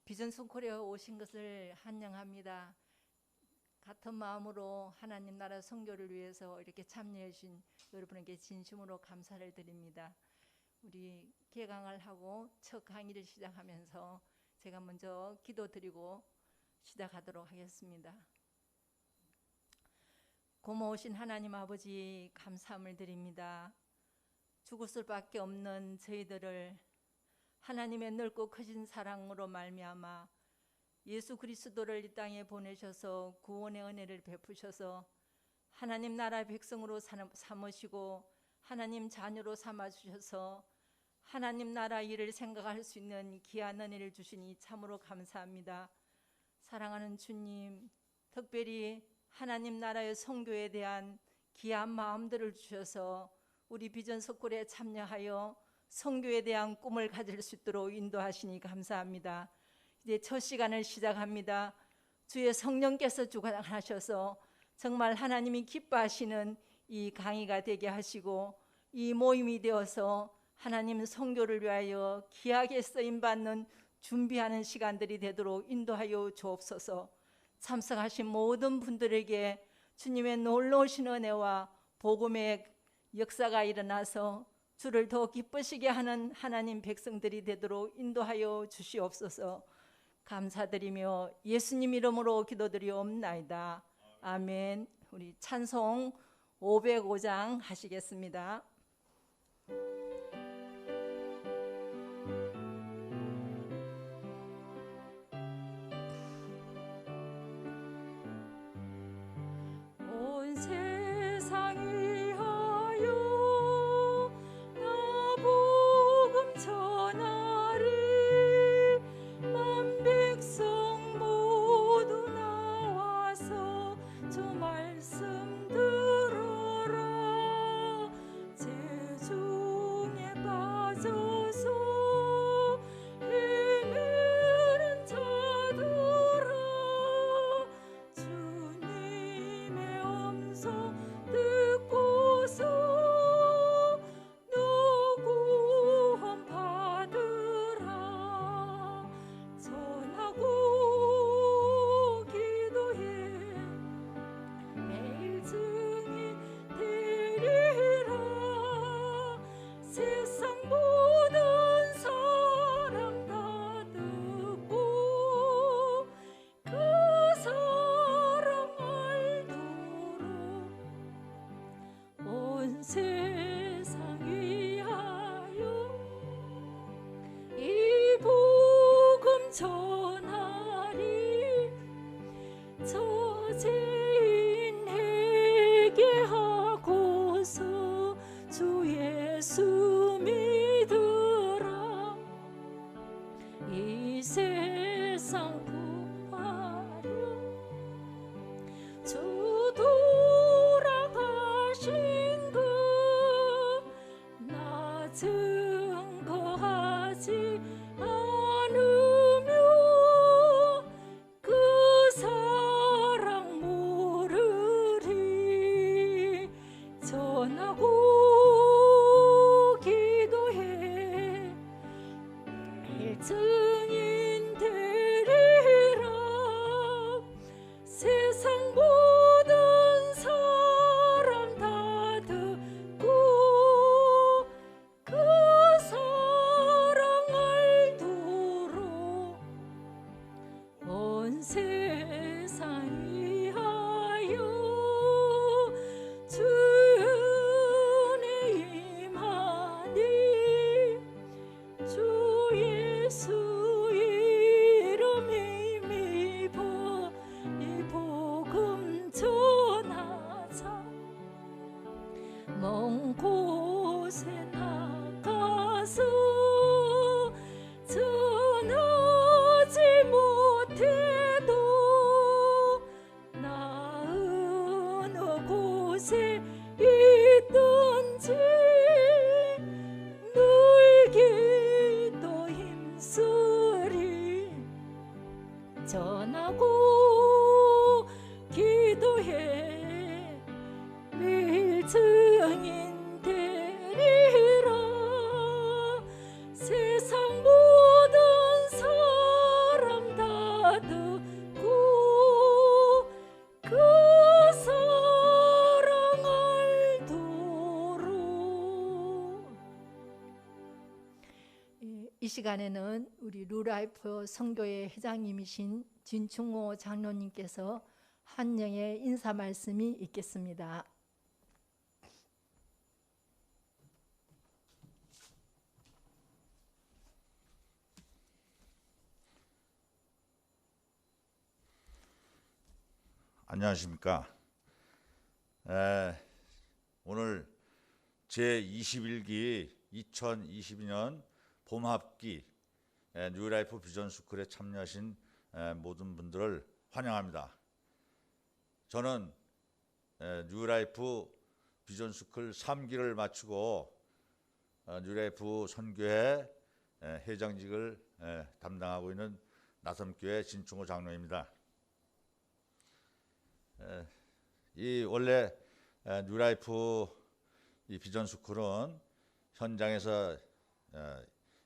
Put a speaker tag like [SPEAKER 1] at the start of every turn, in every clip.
[SPEAKER 1] 비전송 코리아 오신 것을 환영합니다. 같은 마음으로 하나님 나라 선교를 위해서 이렇게 참여해 주신 여러분에게 진심으로 감사를 드립니다. 우리 개강을 하고 첫 강의를 시작하면서 제가 먼저 기도드리고 시작하도록 하겠습니다. 고마우신 하나님 아버지, 감사함을 드립니다. 죽을 수밖에 없는 저희들을 하나님의 넓고 크신 사랑으로 말미암아 예수 그리스도를 이 땅에 보내셔서 구원의 은혜를 베푸셔서 하나님 나라 백성으로 삼으시고 하나님 자녀로 삼아주셔서 하나님 나라 일을 생각할 수 있는 귀한 은혜를 주시니 참으로 감사합니다. 사랑하는 주님, 특별히 하나님 나라의 선교에 대한 귀한 마음들을 주셔서 우리 비전석골에 참여하여 선교에 대한 꿈을 가질 수 있도록 인도하시니 감사합니다. 이제 첫 시간을 시작합니다. 주의 성령께서 주관하셔서 정말 하나님이 기뻐하시는 이 강의가 되게 하시고 이 모임이 되어서 하나님 선교를 위하여 귀하게 쓰임받는 준비하는 시간들이 되도록 인도하여 주옵소서. 참석하신 모든 분들에게 주님의 놀라우신 은혜와 복음의 역사가 일어나서 주를 더 기쁘시게 하는 하나님 백성들이 되도록 인도하여 주시옵소서. 감사드리며 예수님 이름으로 기도드리옵나이다. 아멘. 우리 찬송 505장 하시겠습니다.
[SPEAKER 2] 사랑을
[SPEAKER 1] 이 시간에는 우리 뉴라이프 선교회 회장님이신 진충호 장로님께서 한영의 인사 말씀이 있겠습니다.
[SPEAKER 2] 안녕하십니까. 오늘 제21기 2022년 봄합기 뉴라이프 비전스쿨에 참여하신 모든 분들을 환영합니다. 저는 뉴라이프 비전스쿨 3기를 마치고 뉴라이프 선교회 회장직을 담당하고 있는 나섬교회 진충호 장로입니다. 이 원래 뉴라이프 이 비전스쿨은 현장에서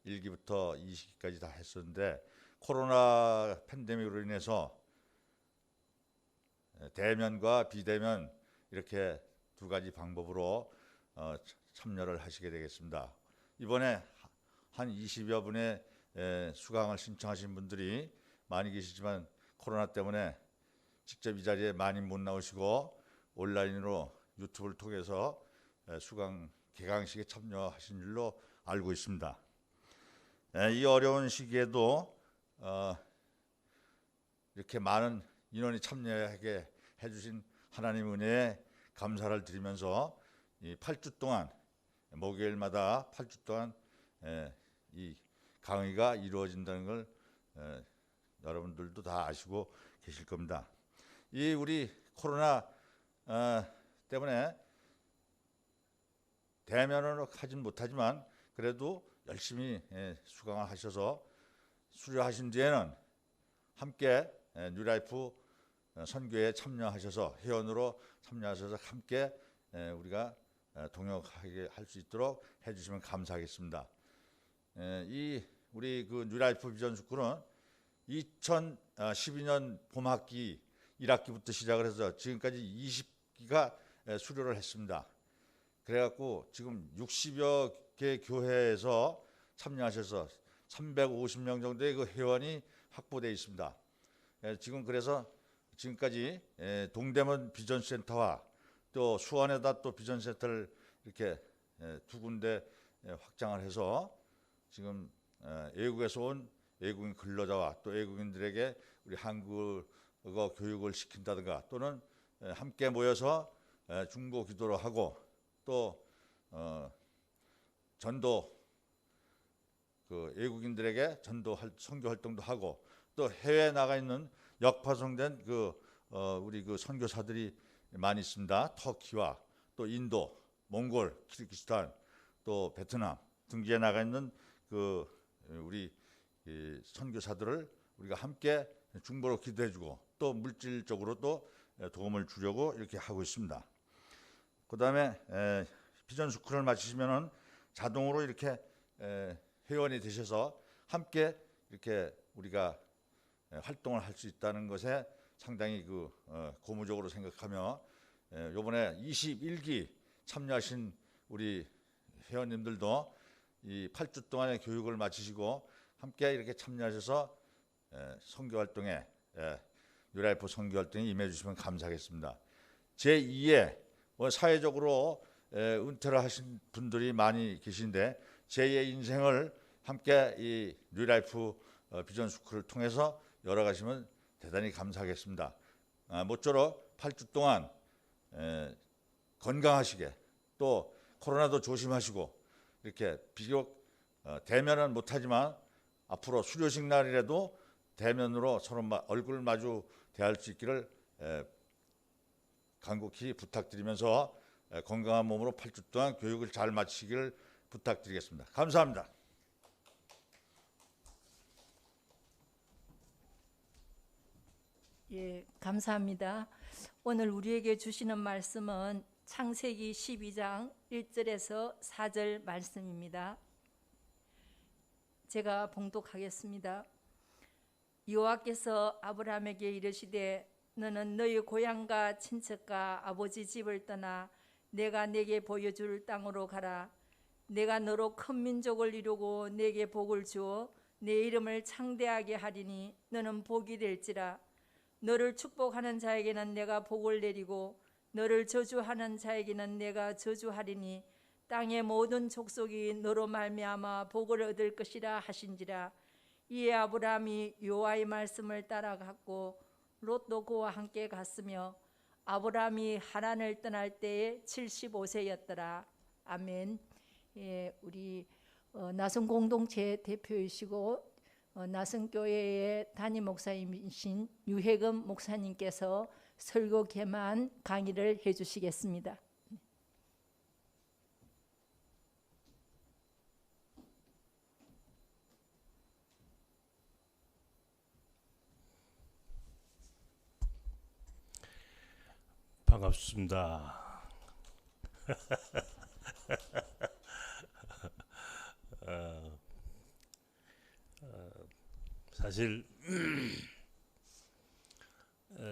[SPEAKER 2] 1기부터 20기까지 다 했었는데 코로나 팬데믹으로 인해서 대면과 비대면 이렇게 두 가지 방법으로 참여를 하시게 되겠습니다. 이번에 한 20여 분의 수강을 신청하신 분들이 많이 계시지만 코로나 때문에 직접 이 자리에 많이 못 나오시고 온라인으로 유튜브를 통해서 수강 개강식에 참여하신 줄로 알고 있습니다. 이 어려운 시기에도 이렇게 많은 인원이 참여하게 해주신 하나님 은혜에 감사를 드리면서 이 8주 동안 목요일마다 8주 동안 이 강의가 이루어진다는 걸 여러분들도 다 아시고 계실 겁니다. 이 우리 코로나 때문에 대면으로 하진 못하지만 그래도 열심히 수강을 하셔서 수료하신 뒤에는 함께 뉴라이프 선교에 참여하셔서 회원으로 참여하셔서 함께 우리가 동역하게 할 수 있도록 해주시면 감사하겠습니다. 이 우리 그 뉴라이프 비전스쿨은 2012년 봄학기 1학기부터 시작을 해서 지금까지 20기가 수료를 했습니다. 그래갖고 지금 60여 개 교회에서 참여하셔서 350명 정도의 그 회원이 확보되어 있습니다. 지금 그래서 지금까지 동대문 비전센터와 또 수원에다 또 비전센터를 이렇게 두 군데 확장을 해서 지금 외국에서 온 외국인 근로자와 또 외국인들에게 우리 한국어 교육을 시킨다든가 또는 함께 모여서 중보 기도를 하고 또 전도 그 외국인들에게 전도 선교 활동도 하고 또 해외에 나가 있는 역파송된 우리 그 선교사들이 많이 있습니다. 터키와 또 인도, 몽골, 키르기스탄, 또 베트남 등지에 나가 있는 그 우리 선교사들을 우리가 함께 중보로 기도해주고 또 물질적으로도 도움을 주려고 이렇게 하고 있습니다. 그다음에 비전스쿨을 마치시면은 자동으로 이렇게 회원이 되셔서 함께 이렇게 우리가 활동을 할 수 있다는 것에 상당히 고무적으로 생각하며 이번에 21기 참여하신 우리 회원님들도 이 8주 동안의 교육을 마치시고 함께 이렇게 참여하셔서 선교 활동에 뉴라이프 선교 활동에 임해 주시면 감사하겠습니다. 제2의 사회적으로 은퇴를 하신 분들이 많이 계신데 제2의 인생을 함께 이 뉴라이프 비전스쿨을 통해서 열어가시면 대단히 감사하겠습니다. 모쪼록 8주 동안 건강하시게 또 코로나도 조심하시고 이렇게 비록 대면은 못하지만 앞으로 수료식 날이라도 대면으로 서로 얼굴 마주 대할 수 있기를 간곡히 부탁드리면서 건강한 몸으로 8주 동안 교육을 잘 마치기를 부탁드리겠습니다. 감사합니다.
[SPEAKER 1] 예, 감사합니다. 오늘 우리에게 주시는 말씀은 창세기 12장 1절에서 4절 말씀입니다. 제가 봉독하겠습니다. 여호와께서 아브라함에게 이르시되 너는 너희 고향과 친척과 아버지 집을 떠나 내가 네게 보여줄 땅으로 가라. 내가 너로 큰 민족을 이루고 내게 복을 주어 내 이름을 창대하게 하리니 너는 복이 될지라. 너를 축복하는 자에게는 내가 복을 내리고 너를 저주하는 자에게는 내가 저주하리니 땅의 모든 족속이 너로 말미암아 복을 얻을 것이라 하신지라. 이에 아브라함이 여호와의 말씀을 따라갔고 롯도 그와 함께 갔으며 아브라함이 하란을 떠날 때에 75세였더라. 아멘. 예, 우리 나성 공동체 대표이시고 나성교회의 담임 목사님이신 유혜금 목사님께서 설교 개만 강의를 해주시겠습니다.
[SPEAKER 3] 반갑습니다. 사실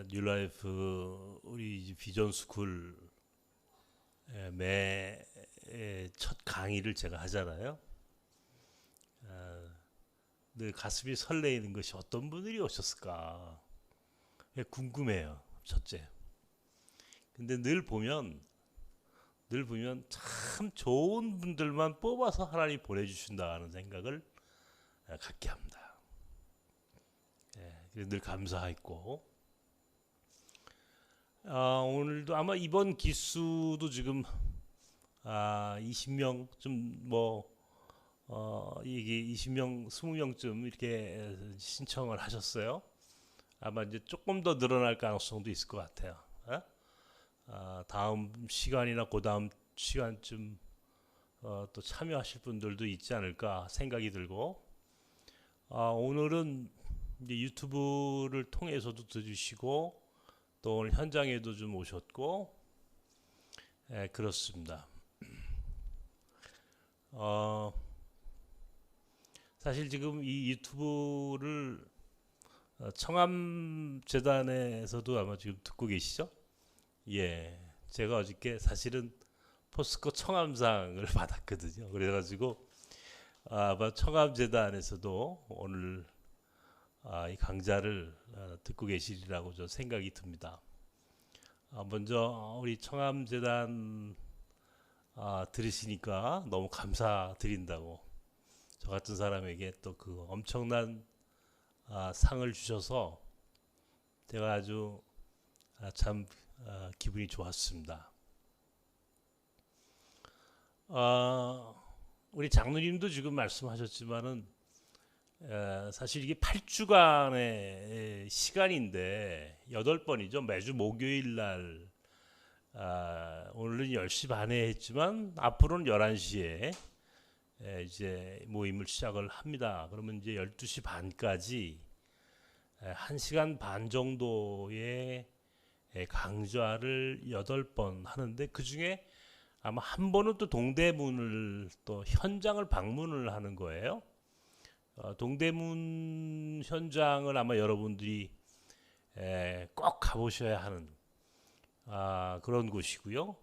[SPEAKER 3] 뉴라이프 우리 비전 스쿨 매 첫 강의를 제가 하잖아요. 늘 가슴이 설레이는 것이 어떤 분들이 오셨을까 궁금해요. 첫째. 근데 늘 보면 참 좋은 분들만 뽑아서 하나님 보내주신다는 생각을 갖게 합니다. 늘 감사했고, 오늘도 아마 이번 기수도 지금 20명 이게 20명, 20명쯤 이렇게 신청을 하셨어요. 아마 이제 조금 더 늘어날 가능성도 있을 것 같아요. 다음 시간이나 그 다음 시간쯤 또 참여하실 분들도 있지 않을까 생각이 들고, 오늘은 이제 유튜브를 통해서도 들으시고 또 오늘 현장에도 좀 오셨고, 그렇습니다. 사실 지금 이 유튜브를 청암재단에서도 아마 지금 듣고 계시죠? 예, 제가 어저께 사실은 포스코 청암상을 받았거든요. 그래가지고 아마 청암재단에서도 오늘 이 강좌를 듣고 계시리라고 저 생각이 듭니다. 먼저 우리 청암재단 들으시니까 너무 감사드린다고, 저 같은 사람에게 또 그 엄청난 상을 주셔서 제가 아주 참 기분이 좋았습니다. 우리 장로님도 지금 말씀하셨지만은 사실 이게 8주간의 시간인데 8번이죠. 매주 목요일 날 오늘은 10시 반에 했지만 앞으로는 11시에 이제 모임을 시작을 합니다. 그러면 이제 12시 반까지 1시간 반 정도의 강좌를 8번 하는데, 그 중에 아마 한 번은 또 동대문을 또 현장을 방문을 하는 거예요. 동대문 현장을 아마 여러분들이 꼭 가보셔야 하는 그런 곳이고요.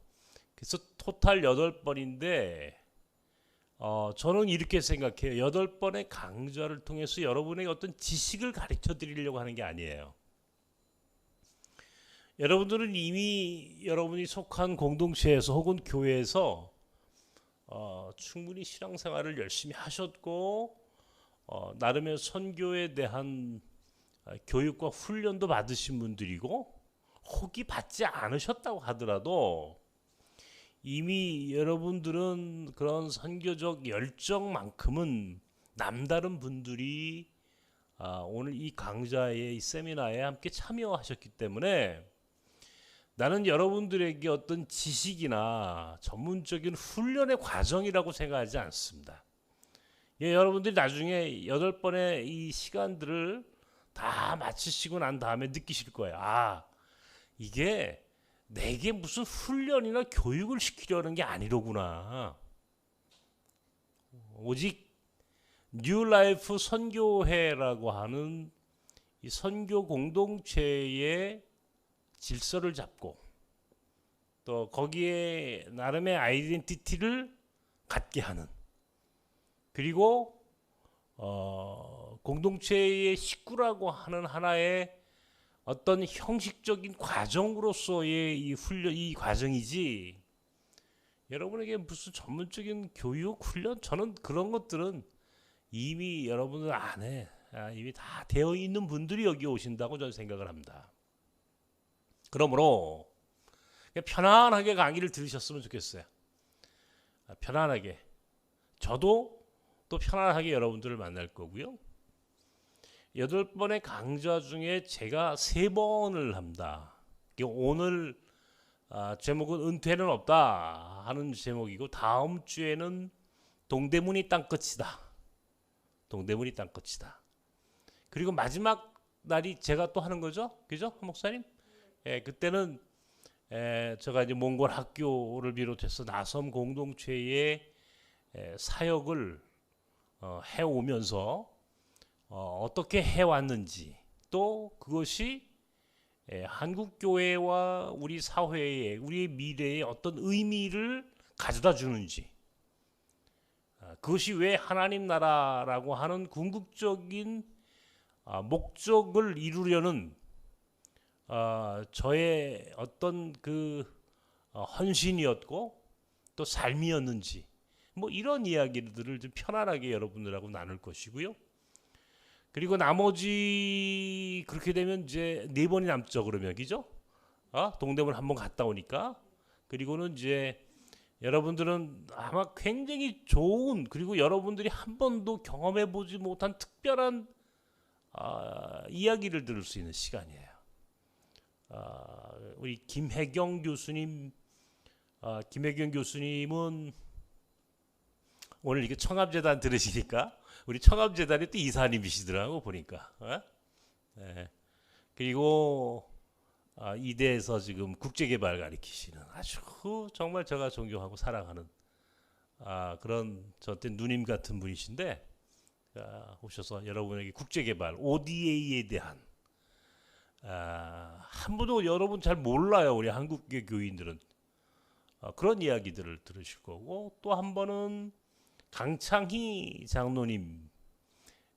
[SPEAKER 3] 그래서 토탈 8번인데 저는 이렇게 생각해요. 8번의 강좌를 통해서 여러분에게 어떤 지식을 가르쳐 드리려고 하는 게 아니에요. 여러분들은 이미 여러분이 속한 공동체에서 혹은 교회에서 충분히 신앙생활을 열심히 하셨고 나름의 선교에 대한 교육과 훈련도 받으신 분들이고, 혹이 받지 않으셨다고 하더라도 이미 여러분들은 그런 선교적 열정만큼은 남다른 분들이 오늘 이 강좌의 이 세미나에 함께 참여하셨기 때문에 나는 여러분들에게 어떤 지식이나 전문적인 훈련의 과정이라고 생각하지 않습니다. 여러분들이 나중에 8번의 이 시간들을 다 마치시고 난 다음에 느끼실 거예요. 이게 내게 무슨 훈련이나 교육을 시키려는 게 아니로구나. 오직 뉴라이프 선교회라고 하는 이 선교 공동체의 질서를 잡고 또 거기에 나름의 아이덴티티를 갖게 하는, 그리고 공동체의 식구라고 하는 하나의 어떤 형식적인 과정으로서의 이 훈련, 이 과정이지, 여러분에게 무슨 전문적인 교육, 훈련, 저는 그런 것들은 이미 여러분들 안에 이미 다 되어 있는 분들이 여기 오신다고 저는 생각을 합니다. 그러므로 그냥 편안하게 강의를 들으셨으면 좋겠어요. 편안하게. 저도 또 편안하게 여러분들을 만날 거고요. 8번의 강좌 중에 제가 3번을 합니다. 오늘 제목은 은퇴는 없다 하는 제목이고, 다음 주에는 동대문이 땅끝이다. 동대문이 땅끝이다. 그리고 마지막 날이 제가 또 하는 거죠, 그죠, 목사님? 예, 그때는 제가 이제 몽골 학교를 비롯해서 나섬 공동체의 사역을 해오면서 어떻게 해왔는지, 또 그것이 한국 교회와 우리 사회에, 우리의 미래에 어떤 의미를 가져다 주는지, 그것이 왜 하나님 나라라고 하는 궁극적인 목적을 이루려는 저의 어떤 그 헌신이었고 또 삶이었는지, 뭐 이런 이야기들을 좀 편안하게 여러분들하고 나눌 것이고요. 그리고 나머지 그렇게 되면 이제 4번이 남죠, 그러면, 그죠? 동대문 한번 갔다 오니까. 그리고는 이제 여러분들은 아마 굉장히 좋은, 그리고 여러분들이 한 번도 경험해 보지 못한 특별한 이야기를 들을 수 있는 시간이에요. 우리 김혜경 교수님은 오늘 이게 청암재단 들으시니까 우리 청암재단이 또 이사님이시더라고 보니까. 네. 그리고 이대에서 지금 국제개발 가르치시는 아주 정말 제가 존경하고 사랑하는 그런 저한테 누님 같은 분이신데, 오셔서 여러분에게 국제개발 ODA에 대한 한 번도 여러분 잘 몰라요, 우리 한국계 교인들은. 그런 이야기들을 들으실 거고, 또 한 번은 강창희 장로님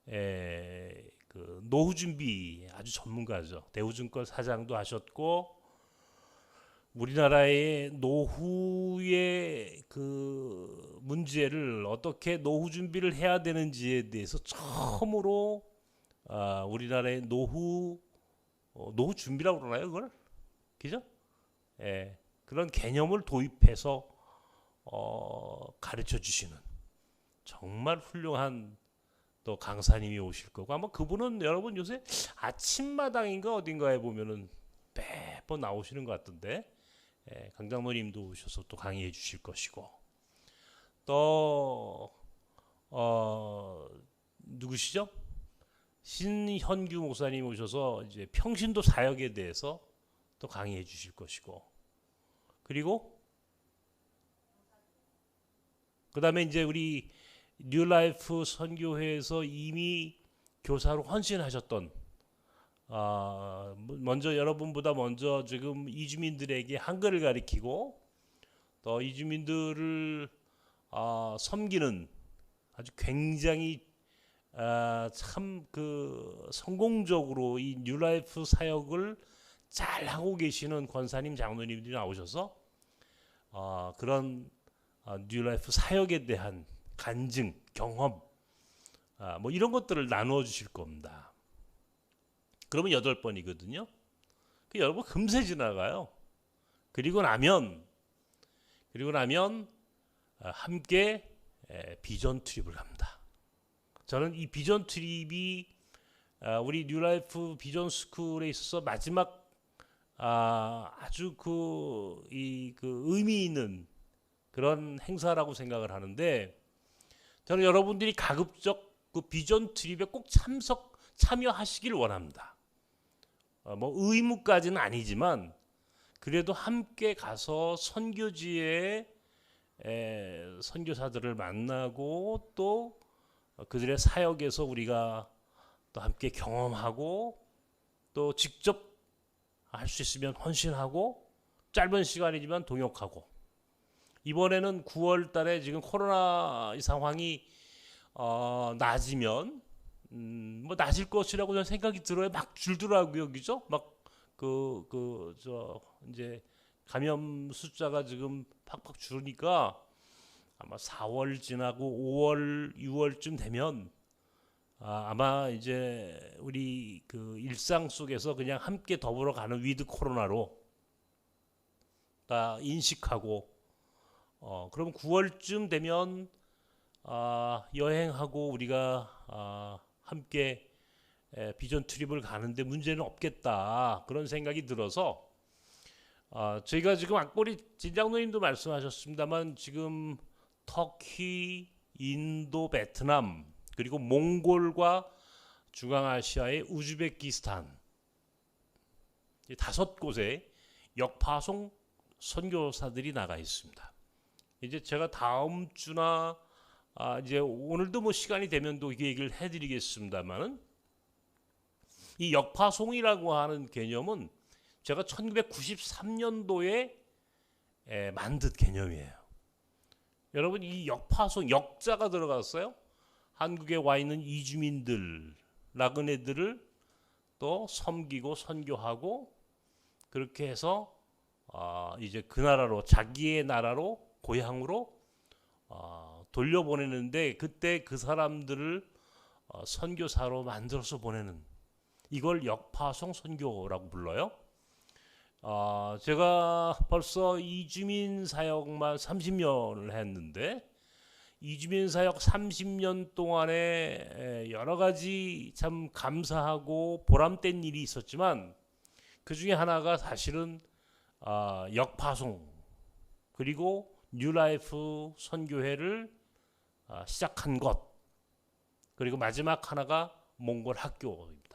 [SPEAKER 3] 그 노후 준비 아주 전문가죠. 대우증권 사장도 하셨고, 우리나라의 노후의 그 문제를 어떻게 노후 준비를 해야 되는지에 대해서 처음으로 우리나라의 노후 준비라고 그러나요, 그걸? 그죠? 예, 그런 개념을 도입해서 가르쳐 주시는 정말 훌륭한 또 강사님이 오실 거고, 아마 그분은 여러분 요새 아침마당인가 어딘가에 보면은 매번 나오시는 것 같던데, 강장로님도 오셔서 또 강의해 주실 것이고, 또 누구시죠? 신현규 목사님 오셔서 이제 평신도 사역에 대해서 또 강의해 주실 것이고, 그리고 그 다음에 이제 우리 뉴라이프 선교회에서 이미 교사로 헌신하셨던, 먼저 여러분보다 먼저 지금 이주민들에게 한글을 가르치고 또 이주민들을 섬기는 아주 굉장히 참 그 성공적으로 이 뉴라이프 사역을 잘 하고 계시는 권사님, 장로님들이 나오셔서 그런 뉴라이프 사역에 대한 간증, 경험, 뭐 이런 것들을 나누어 주실 겁니다. 그러면 8번이거든요. 그 여러분 금세 지나가요. 그리고 나면 함께 비전 트립을 합니다. 저는 이 비전 트립이 우리 뉴라이프 비전 스쿨에 있어서 마지막 아주 그 의미 있는 그런 행사라고 생각을 하는데, 저는 여러분들이 가급적 그 비전 트립에 꼭 참여하시길 원합니다. 뭐 의무까지는 아니지만 그래도 함께 가서 선교지에 선교사들을 만나고 또 그들의 사역에서 우리가 또 함께 경험하고 또 직접 할 수 있으면 헌신하고 짧은 시간이지만 동역하고, 이번에는 9월 달에 지금 코로나 상황이 낮으면 뭐 낮을 것이라고 저는 생각이 들어요. 막 줄더라고요. 그죠? 막 이제 감염 숫자가 지금 팍팍 줄으니까 아마 4월 지나고 5월, 6월쯤 되면 아마 이제 우리 그 일상 속에서 그냥 함께 더불어 가는 위드 코로나로 다 인식하고 그럼 9월쯤 되면 여행하고 우리가 함께 비전 트립을 가는데 문제는 없겠다 그런 생각이 들어서 저희가 지금 악보리 진장로님도 말씀하셨습니다만 지금 터키, 인도, 베트남 그리고 몽골과 중앙아시아의 우즈베키스탄 이 5곳에 역파송 선교사들이 나가 있습니다. 이제 제가 다음 주나 이제 오늘도 뭐 시간이 되면 또 얘기를 해드리겠습니다만은 이 역파송이라고 하는 개념은 제가 1993년도에 만든 개념이에요. 여러분 이 역파송 역자가 들어갔어요. 한국에 와 있는 이주민들 나그네들을 또 섬기고 선교하고 그렇게 해서 이제 그 나라로 자기의 나라로 고향으로 돌려보내는데 그때 그 사람들을 선교사로 만들어서 보내는 이걸 역파송 선교라고 불러요. 제가 벌써 이주민 사역만 30년을 했는데 이주민 사역 30년 동안에 여러 가지 참 감사하고 보람된 일이 있었지만 그 중에 하나가 사실은 역파송 그리고 뉴라이프 선교회를 시작한 것 그리고 마지막 하나가 몽골 학교입니다.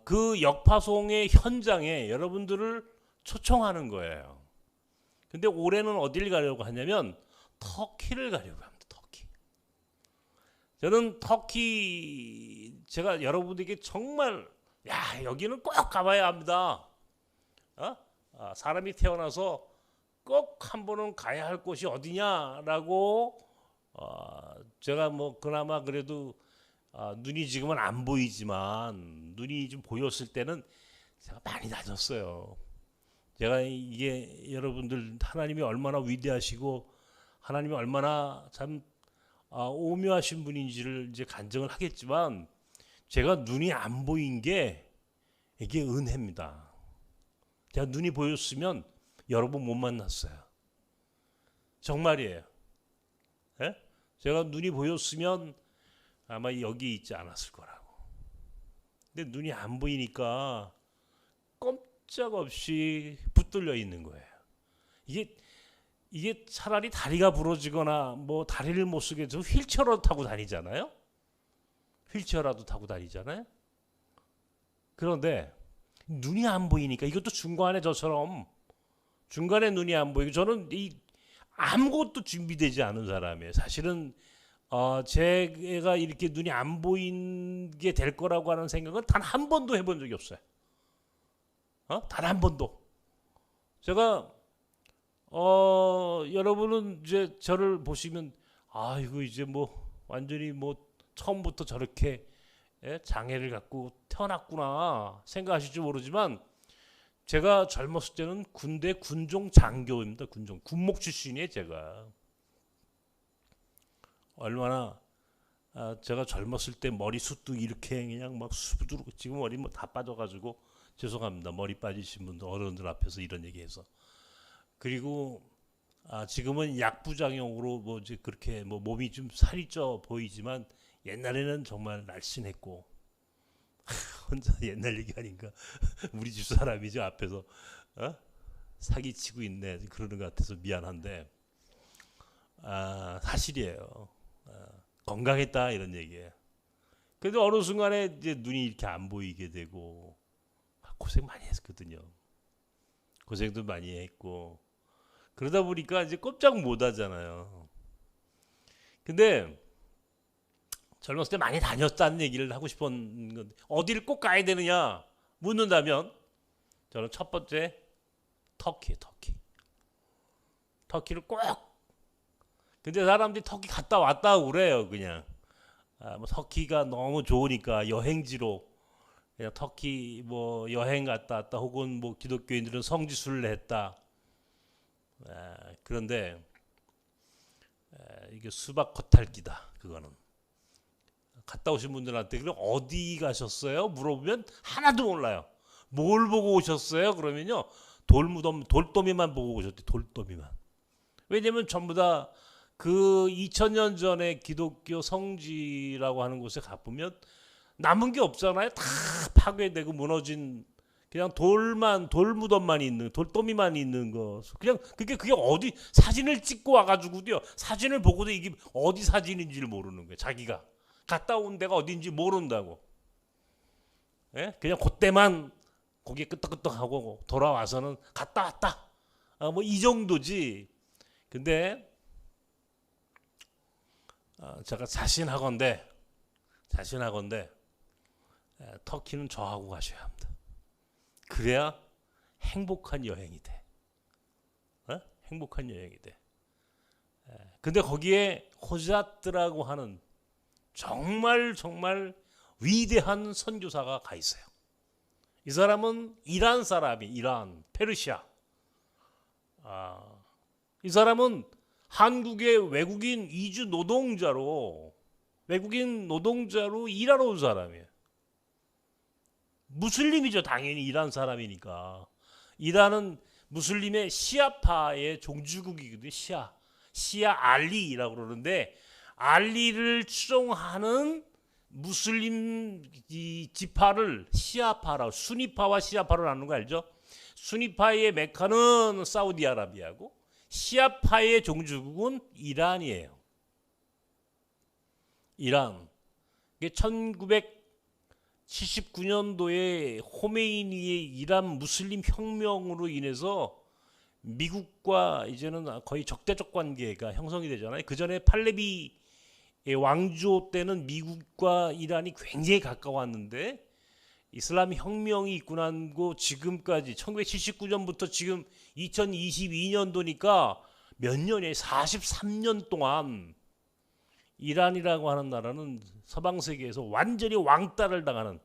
[SPEAKER 3] 그 역파송의 현장에 여러분들을 초청하는 거예요. 근데 올해는 어딜 가려고 하냐면 터키를 가려고 합니다. 터키. 저는 터키 제가 여러분에게 정말 여기는 꼭 가봐야 합니다. 사람이 태어나서 꼭 한 번은 가야 할 곳이 어디냐라고 제가 뭐 그나마 그래도 눈이 지금은 안 보이지만 눈이 좀 보였을 때는 제가 많이 다녔어요. 제가 이게 여러분들 하나님이 얼마나 위대하시고 하나님이 얼마나 참 오묘하신 분인지를 이제 간증을 하겠지만 제가 눈이 안 보인 게 이게 은혜입니다. 제가 눈이 보였으면 여러분 못 만났어요. 정말이에요. 예? 제가 눈이 보였으면 아마 여기 있지 않았을 거라고. 근데 눈이 안 보이니까 꼼짝없이 붙들려 있는 거예요. 이게 차라리 다리가 부러지거나 뭐 다리를 못 쓰게 해서 휠체어라도 타고 다니잖아요. 휠체어라도 타고 다니잖아요. 그런데 눈이 안 보이니까 이것도 중간에 저처럼 중간에 눈이 안 보이고 저는 아무것도 준비되지 않은 사람이에요. 사실은 제가 이렇게 눈이 안 보이게 될 거라고 하는 생각은 단 한 번도 해본 적이 없어요. 단 한 번도. 제가 여러분은 이제 저를 보시면 이거 이제 뭐 완전히 뭐 처음부터 저렇게 장애를 갖고 태어났구나 생각하실지 모르지만 제가 젊었을 때는 군대 군종 장교입니다. 군목 출신이에요. 제가 얼마나 제가 젊었을 때 머리숱도 이렇게 그냥 막 수두룩 지금 머리 뭐 다 빠져가지고 죄송합니다. 머리 빠지신 분들 어른들 앞에서 이런 얘기해서 그리고 지금은 약부장용으로 뭐 이제 그렇게 뭐 몸이 좀 살이 쪄 보이지만 옛날에는 정말 날씬했고 혼자 옛날 얘기 아닌가 우리 집 사람이죠 앞에서 사기치고 있네 그러는 것 같아서 미안한데 사실이에요. 건강했다 이런 얘기예요. 그래도 어느 순간에 이제 눈이 이렇게 안 보이게 되고 고생 많이 했거든요. 고생도 많이 했고 그러다 보니까 이제 꼼짝 못 하잖아요. 근데 젊었을 때 많이 다녔다는 얘기를 하고 싶은 건데 어디를 꼭 가야 되느냐 묻는다면 저는 첫 번째 터키. 터키를 꼭. 근데 사람들이 터키 갔다 왔다고 그래요. 그냥 뭐 터키가 너무 좋으니까 여행지로 그냥 터키 뭐 여행 갔다 왔다, 혹은 뭐 기독교인들은 성지순례 했다. 그런데 이게 수박 겉핥기다. 그거는 갔다 오신 분들한테 그럼 어디 가셨어요? 물어보면 하나도 몰라요. 뭘 보고 오셨어요? 그러면요, 돌무덤, 돌더미만 보고 오셨대. 돌더미만. 왜냐면 전부 다 그 2000년 전에 기독교 성지라고 하는 곳에 가보면 남은 게 없잖아요. 다 파괴되고 무너진 그냥 돌무덤만 있는, 돌더미만 있는 거. 그냥 그게 어디 사진을 찍고 와가지고도요, 사진을 보고도 이게 어디 사진인지를 모르는 거예요. 자기가 갔다 온 데가 어딘지 모른다고. 예? 그냥 그때만 고개 끄덕끄덕하고 돌아와서는 갔다 왔다. 뭐 이 정도지. 근데 제가 자신하건대 터키는 저하고 가셔야 합니다. 그래야 행복한 여행이 돼. 행복한 여행이 돼. 근데 거기에 호자트라고 하는 정말 위대한 선교사가 가 있어요. 이 사람은 이란 사람이, 이란, 페르시아. 이 사람은 한국의 외국인 이주 노동자로 일하러 온 사람이에요. 무슬림이죠. 당연히 이란 사람이니까. 이란은 무슬림의 시아파의 종주국이거든요. 시아 알리라고 그러는데, 알리를 추종하는 무슬림 지파를 시아파라고, 수니파와 시아파로 나누는 거 알죠? 수니파의 메카는 사우디아라비아고 시아파의 종주국은 이란이에요. 이란. 이게 1979년도에 호메이니의 이란 무슬림 혁명으로 인해서 미국과 이제는 거의 적대적 관계가 형성이 되잖아요. 그 전에 팔레비의 왕조 때는 미국과 이란이 굉장히 가까웠는데, 이슬람 혁명이 있고 나고 지금까지 1979년부터 지금 2022년도니까 몇 년이에요? 43년 동안 이란이라고 하는 나라는 서방 세계에서 완전히 왕따를 당하는,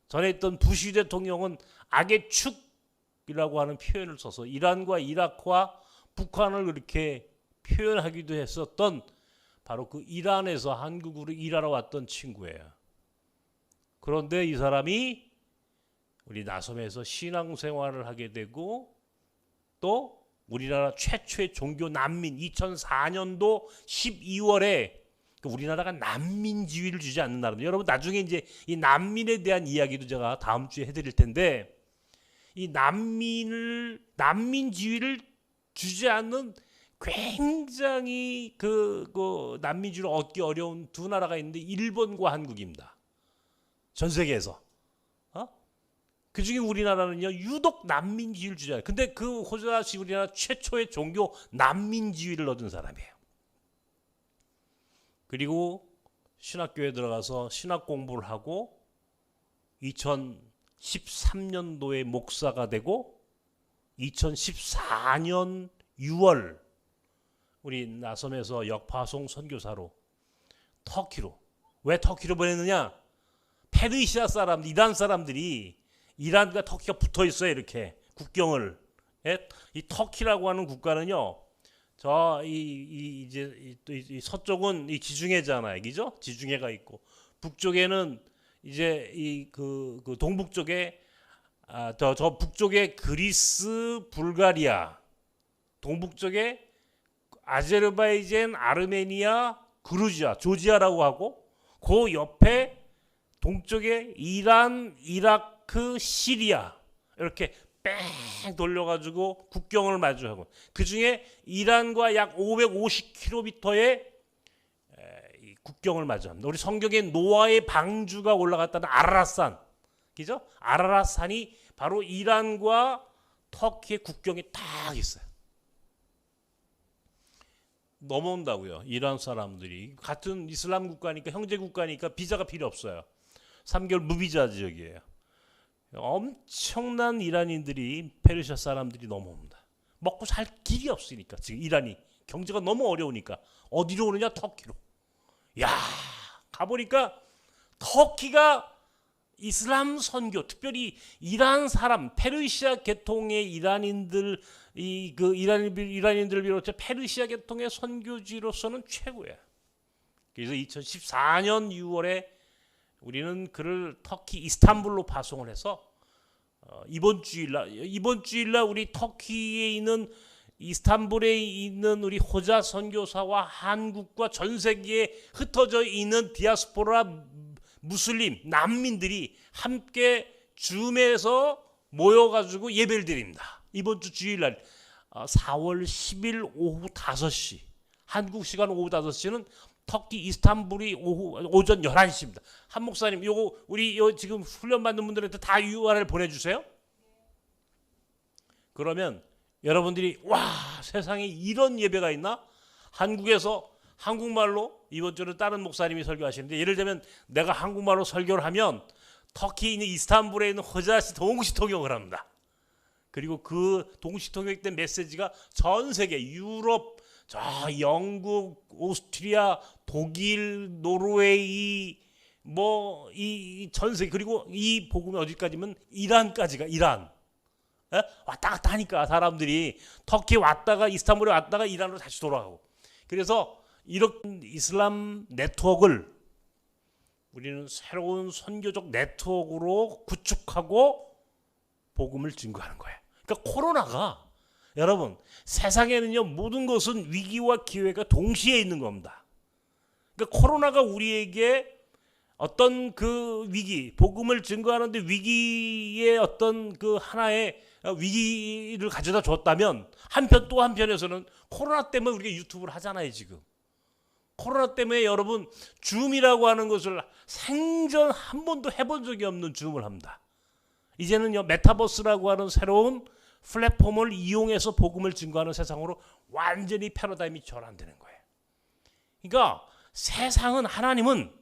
[SPEAKER 3] 전에 있던 부시 대통령은 악의 축이라고 하는 표현을 써서 이란과 이라크와 북한을 그렇게 표현하기도 했었던, 바로 그 이란에서 한국으로 일하러 왔던 친구예요. 그런데 이 사람이 우리 나섬에서 신앙생활을 하게 되고, 또 우리나라 최초의 종교 난민, 2004년도 12월에 우리나라가 난민 지위를 주지 않는 나라입니다. 여러분 나중에 이제 이 난민에 대한 이야기도 제가 다음 주에 해드릴 텐데, 이 난민 지위를 주지 않는 굉장히 그 난민지를 얻기 어려운 두 나라가 있는데, 일본과 한국입니다. 전 세계에서. 그 중에 우리나라는요, 유독 난민지위를 주잖아요. 근데 그 호자시 우리나라 최초의 종교 난민지위를 얻은 사람이에요. 그리고 신학교에 들어가서 신학 공부를 하고 2013년도에 목사가 되고, 2014년 6월 우리 나섬에서 역파송 선교사로 터키로. 왜 터키로 보냈느냐? 페르시아 사람, 이란 사람들이, 이란과 터키가 붙어 있어요. 이렇게 국경을. 이 터키라고 하는 국가는요, 이 서쪽은 이 지중해잖아요, 그죠? 지중해가 있고, 북쪽에는 이제 그 동북쪽에 저 북쪽에 그리스, 불가리아, 동북쪽에 아제르바이잔, 아르메니아, 그루지아, 조지아라고 하고, 그 옆에 동쪽에 이란, 이라크, 시리아, 이렇게 뺑 돌려가지고 국경을 마주하고, 그 중에 이란과 약 550km의 국경을 마주합니다. 우리 성경에 노아의 방주가 올라갔다는 아라랏산, 그죠? 아라랏산이 바로 이란과 터키의 국경에 딱 있어요. 넘어온다고요. 이란 사람들이. 같은 이슬람 국가니까, 형제 국가니까 비자가 필요 없어요. 3개월 무비자 지역이에요. 엄청난 이란인들이 페르시아 사람들이 넘어옵니다. 먹고 살 길이 없으니까 지금 이란이 경제가 너무 어려우니까 어디로 오느냐? 터키로. 야, 가보니까 터키가 이슬람 선교, 특별히 이란 사람, 페르시아 계통의 이란인들, 이란인들을 비롯해 페르시아 계통의 선교지로서는 최고야. 그래서 2014년 6월에 우리는 그를 터키 이스탄불로 파송을 해서 이번 주일날 우리 터키에 있는 이스탄불에 있는 우리 호자 선교사와 한국과 전 세계에 흩어져 있는 디아스포라 무슬림 난민들이 함께 줌에서 모여가지고 예배를 드립니다. 이번 주 주일날 4월 10일 오후 5시 한국 시간 오후 5시는 터키 이스탄불이 오전 11시입니다. 한 목사님 요거 우리 지금 훈련 받는 분들한테 다 URL 보내주세요. 그러면 여러분들이 와, 세상에 이런 예배가 있나? 한국에서 한국말로 이번 주는 다른 목사님이 설교하시는데, 예를 들면 내가 한국말로 설교를 하면 터키에 있는 이스탄불에 있는 호자시 동시 통역을 합니다. 그리고 그 동시 통역된 메시지가 전 세계 유럽, 저 영국, 오스트리아, 독일, 노르웨이 뭐 이 전 세계, 그리고 이 복음이 어디까지면 이란까지가, 이란. 왔다 갔다 하니까 사람들이 터키 왔다가 이스탄불에 왔다가 이란으로 다시 돌아가고. 그래서 이런 이슬람 네트워크를 우리는 새로운 선교적 네트워크로 구축하고 복음을 증거하는 거예요. 그러니까 코로나가, 여러분, 세상에는요 모든 것은 위기와 기회가 동시에 있는 겁니다. 그러니까 코로나가 우리에게 어떤 그 위기, 복음을 증거하는데 위기의 어떤 그 하나의 위기를 가져다 줬다면, 또 한편에서는 코로나 때문에 우리가 유튜브를 하잖아요. 지금 코로나 때문에 여러분 줌이라고 하는 것을 생전 한 번도 해본 적이 없는 줌을 합니다. 이제는요 메타버스라고 하는 새로운 플랫폼을 이용해서 복음을 증거하는 세상으로 완전히 패러다임이 전환되는 거예요. 그러니까 세상은, 하나님은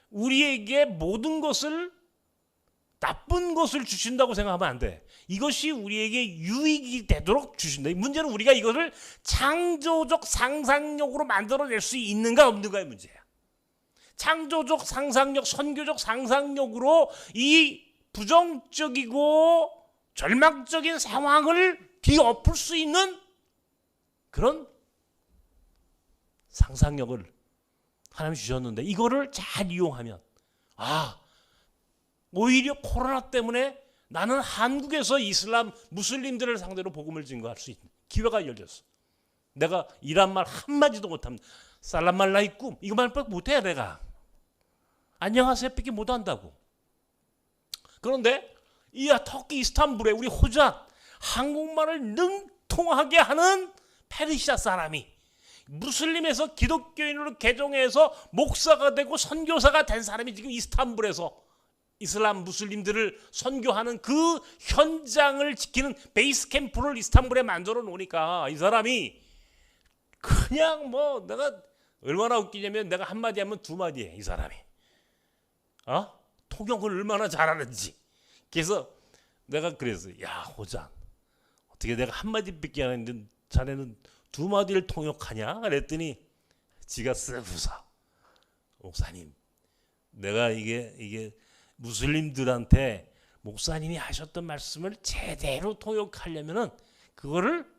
[SPEAKER 3] 우리에게 모든 것을, 나쁜 것을 주신다고 생각하면 안 돼. 이것이 우리에게 유익이 되도록 주신다. 문제는 우리가 이것을 창조적 상상력으로 만들어낼 수 있는가 없는가의 문제야. 창조적 상상력, 선교적 상상력으로 이 부정적이고 절망적인 상황을 뒤엎을 수 있는 그런 상상력을 하나님이 주셨는데, 이거를 잘 이용하면, 오히려 코로나 때문에 나는 한국에서 이슬람 무슬림들을 상대로 복음을 증거할 수 있는 기회가 열렸어. 내가 이란 말 한마디도 못합니다. 살람 말라이쿰 이거만 못해. 내가 안녕하세요 밖에 못한다고. 그런데 이 터키 이스탄불에 우리 호자, 한국말을 능통하게 하는 페르시아 사람이 무슬림에서 기독교인으로 개종해서 목사가 되고 선교사가 된 사람이 지금 이스탄불에서 이슬람 무슬림들을 선교하는 그 현장을 지키는 베이스 캠프를 이스탄불에 만들어 놓으니까, 이 사람이 그냥 뭐, 내가 얼마나 웃기냐면 내가 한마디 하면 두 마디 해. 이 사람이 통역을 얼마나 잘하는지. 그래서 내가 그래서, 야 호자, 어떻게 내가 한마디밖에 안 했는데 자네는 두 마디를 통역하냐? 그랬더니 지가 쓱 웃어. 목사님, 내가 이게 무슬림들한테 목사님이 하셨던 말씀을 제대로 통역하려면은 그거를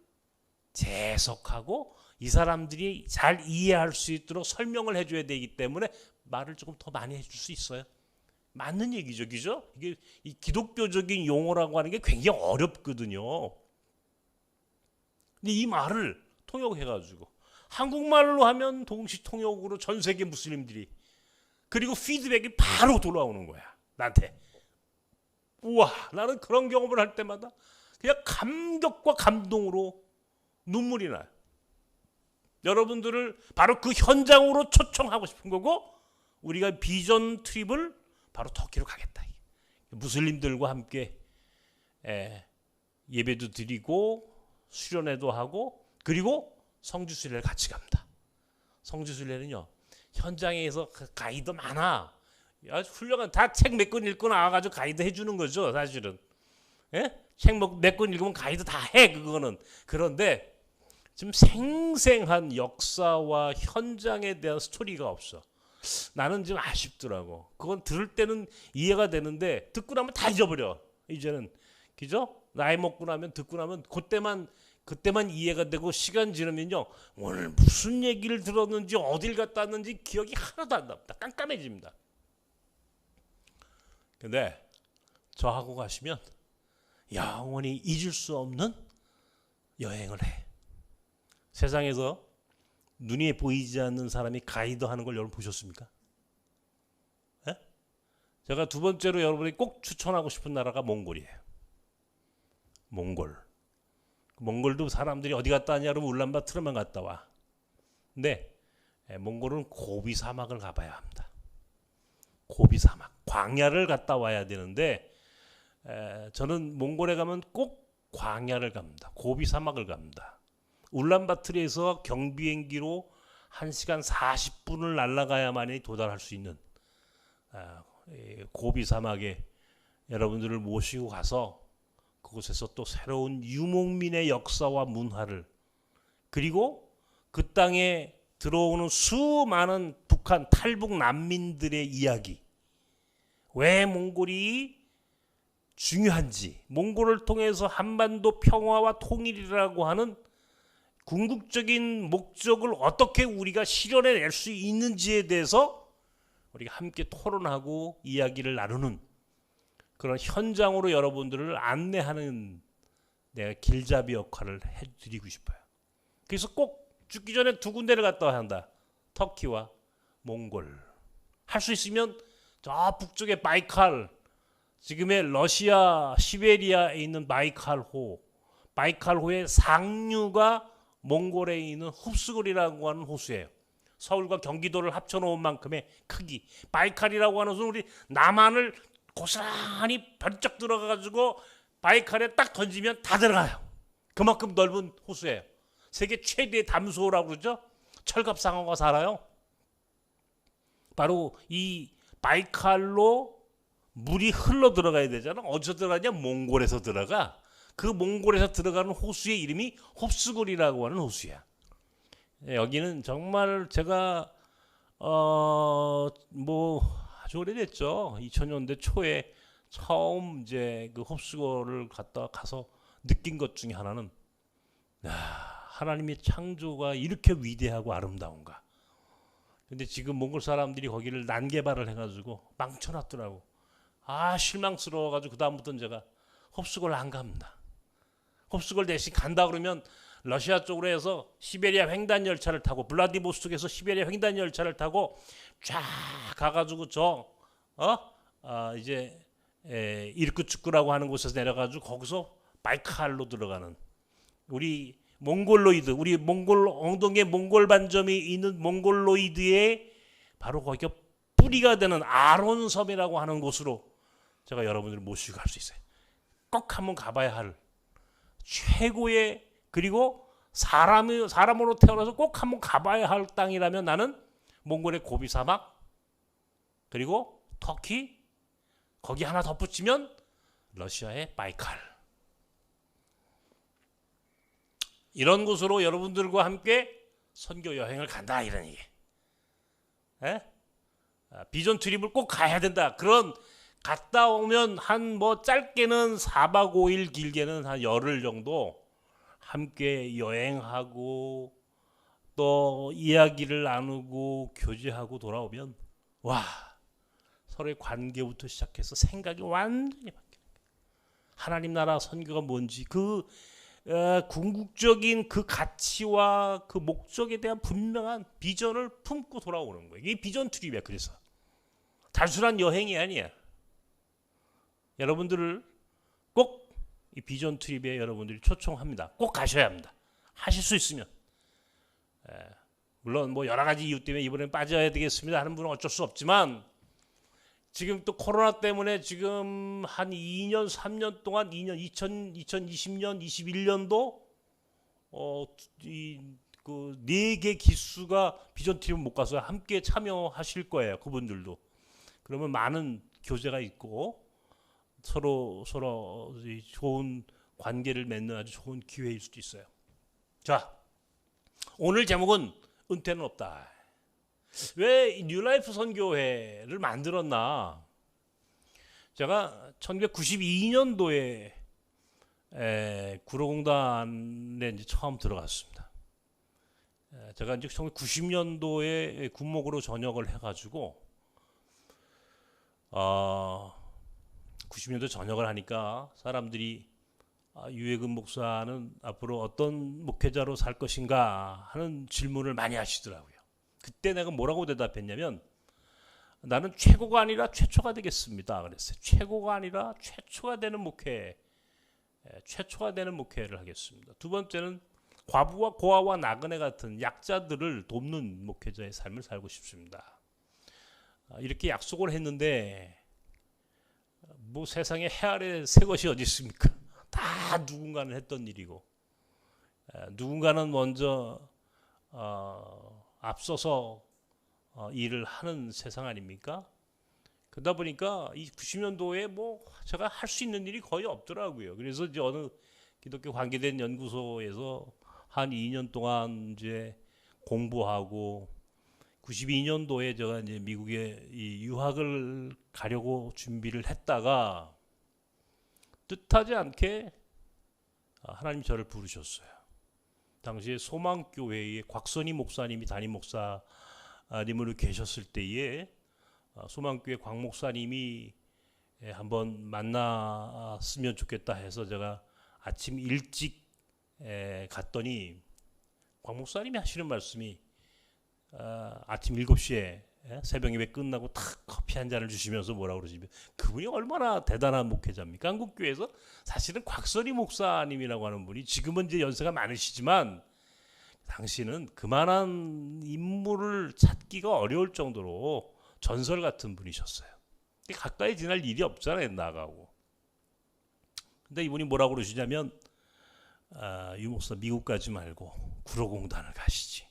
[SPEAKER 3] 재해석하고 이 사람들이 잘 이해할 수 있도록 설명을 해줘야 되기 때문에 말을 조금 더 많이 해줄 수 있어요. 맞는 얘기죠, 그죠? 이게 이 기독교적인 용어라고 하는 게 굉장히 어렵거든요. 근데 이 말을 통역해가지고 한국말로 하면 동시 통역으로 전 세계 무슬림들이, 그리고 피드백이 바로 돌아오는 거야. 나한테. 우와, 나는 그런 경험을 할 때마다 그냥 감격과 감동으로 눈물이 나요. 여러분들을 바로 그 현장으로 초청하고 싶은 거고, 우리가 비전 트립을 바로 터키로 가겠다. 무슬림들과 함께 예배도 드리고 수련회도 하고, 그리고 성지순례를 같이 갑니다. 성지순례는요 현장에서 가이드 많아. 아주 훌륭한 다 책 몇 권 읽고 나와가지고 가이드 해주는 거죠 사실은. 예? 책 몇 권 읽으면 가이드 다 해 그거는. 그런데 지금 생생한 역사와 현장에 대한 스토리가 없어. 나는 좀 아쉽더라고. 그건 들을 때는 이해가 되는데 듣고 나면 다 잊어버려. 이제는 그죠? 나이 먹고 나면 듣고 나면 그때만 이해가 되고 시간 지나면요 오늘 무슨 얘기를 들었는지 어딜 갔다 왔는지 기억이 하나도 안 납니다. 깜깜해집니다. 근데 저하고 가시면 영원히 잊을 수 없는 여행을 해. 세상에서 눈이 보이지 않는 사람이 가이드 하는 걸 여러분 보셨습니까? 예? 제가 두 번째로 여러분이 꼭 추천하고 싶은 나라가 몽골이에요. 몽골도 사람들이 어디 갔다 왔냐 그러면 울란바토르만 갔다 와. 근데 몽골은 고비 사막을 가봐야 합니다. 고비 사막, 광야를 갔다 와야 되는데 저는 몽골에 가면 꼭 광야를 갑니다. 고비 사막을 갑니다. 울란바토르에서 경비행기로 1시간 40분을 날아가야만이 도달할 수 있는 고비 사막에 여러분들을 모시고 가서 그곳에서 또 새로운 유목민의 역사와 문화를 그리고 그 땅에 들어오는 수많은 북한 탈북 난민들의 이야기, 왜 몽골이 중요한지, 몽골을 통해서 한반도 평화와 통일이라고 하는 궁극적인 목적을 어떻게 우리가 실현해낼 수 있는지에 대해서 우리가 함께 토론하고 이야기를 나누는 그런 현장으로 여러분들을 안내하는 내가 길잡이 역할을 해드리고 싶어요. 그래서 꼭 죽기 전에 두 군데를 갔다 와야 한다. 터키와 몽골. 할 수 있으면 저 북쪽의 바이칼, 지금의 러시아 시베리아에 있는 바이칼호의 상류가 몽골에 있는 흡수골이라고 하는 호수예요. 서울과 경기도를 합쳐놓은 만큼의 크기. 바이칼이라고 하는 것은 우리 남한을 고스란히 번쩍 들어가가지고 바이칼에 딱 던지면 다 들어가요. 그만큼 넓은 호수예요. 세계 최대의 담수호라고 그러죠. 철갑상어가 살아요. 바로 이 바이칼로 물이 흘러 들어가야 되잖아. 어디서 들어가냐? 몽골에서 들어가. 그 몽골에서 들어가는 호수의 이름이 홉스골이라고 하는 호수야. 여기는 정말 제가 아주 오래됐죠. 2000년대 초에 처음 이제 그 홉스골을 가서 느낀 것 중에 하나는 하나님의 창조가 이렇게 위대하고 아름다운가. 근데 지금 몽골 사람들이 거기를 난개발을 해가지고 망쳐놨더라고. 실망스러워가지고 그 다음부터는 제가 홉스골 안 갑니다. 홉스골 대신 간다 그러면 러시아 쪽으로 해서 시베리아 횡단 열차를 타고 블라디보스톡에서 시베리아 횡단 열차를 타고 쫙 가가지고 이제 이르쿠츠크라고 하는 곳에서 내려가지고 거기서 바이칼로 들어가는 우리 몽골로이드, 우리 몽골 엉덩이에 몽골 반점이 있는 몽골로이드의 바로 거기가 뿌리가 되는 아론섬이라고 하는 곳으로 제가 여러분들을 모시고 갈 수 있어요. 꼭 한번 가봐야 할 최고의, 그리고 사람으로 태어나서 꼭 한번 가봐야 할 땅이라면 나는 몽골의 고비 사막, 그리고 터키, 거기 하나 덧붙이면 러시아의 바이칼. 이런 곳으로 여러분들과 함께 선교 여행을 간다, 이런 얘기. 비전 트립을 꼭 가야 된다. 그런 갔다 오면 한 짧게는 4박 5일, 길게는 한 열흘 정도 함께 여행하고 또 이야기를 나누고 교제하고 돌아오면 서로의 관계부터 시작해서 생각이 완전히 바뀌는 거예요. 하나님 나라 선교가 뭔지, 궁극적인 그 가치와 그 목적에 대한 분명한 비전을 품고 돌아오는 거예요. 이게 비전 트립이야. 그래서 단순한 여행이 아니야. 여러분들을 꼭 이 비전 트립에 여러분들이 초청합니다. 꼭 가셔야 합니다. 하실 수 있으면. 물론 여러 가지 이유 때문에 이번엔 빠져야 되겠습니다 하는 분은 어쩔 수 없지만, 지금 또 코로나 때문에 지금 한 2년, 3년 동안 2020년, 21년도 그 4개 기수가 비전 트립 못 가서 함께 참여하실 거예요. 그분들도. 그러면 많은 교제가 있고 서로 이 좋은 관계를 맺는 아주 좋은 기회일 수도 있어요. 자, 오늘 제목은 은퇴는 없다. 왜 뉴라이프 선교회를 만들었나? 제가 1992년도에 구로공단에 이제 처음 들어갔습니다. 제가 이제 1990년도에 군목으로 전역을 해가지고 90년도 전역을 하니까 사람들이 유해근 목사는 앞으로 어떤 목회자로 살 것인가 하는 질문을 많이 하시더라고요. 그때 내가 뭐라고 대답했냐면 나는 최고가 아니라 최초가 되겠습니다. 그랬어요. 최고가 아니라 최초가 되는 목회를 하겠습니다. 두 번째는 과부와 고아와 나그네 같은 약자들을 돕는 목회자의 삶을 살고 싶습니다. 이렇게 약속을 했는데 뭐 세상에 해 아래 새 것이 어디 있습니까? 다 누군가는 했던 일이고 누군가는 먼저 앞서서 일을 하는 세상 아닙니까? 그러다 보니까 이 90년도에 뭐 제가 할 수 있는 일이 거의 없더라고요. 그래서 이제 어느 기독교 관계된 연구소에서 한 2년 동안 이제 공부하고 92년도에 제가 이제 미국에 이 유학을 가려고 준비를 했다가 뜻하지 않게 하나님 저를 부르셨어요. 당시에 소망교회의 곽선희 목사님이 담임 목사님으로 계셨을 때에 소망교회 곽 목사님이 한번 만났으면 좋겠다 해서 제가 아침 일찍 갔더니 곽 목사님이 하시는 말씀이 아침 7시에 새벽 예배 끝나고 탁 커피 한 잔을 주시면서 뭐라고 그러시면 그분이 얼마나 대단한 목회자입니까? 한국교회에서 사실은 곽선희 목사님이라고 하는 분이 지금은 이제 연세가 많으시지만 당시는 그만한 인물을 찾기가 어려울 정도로 전설 같은 분이셨어요. 가까이 지날 일이 없잖아요. 나가고. 근데 이분이 뭐라고 그러시냐면 유 목사 미국 가지 말고 구로공단을 가시지.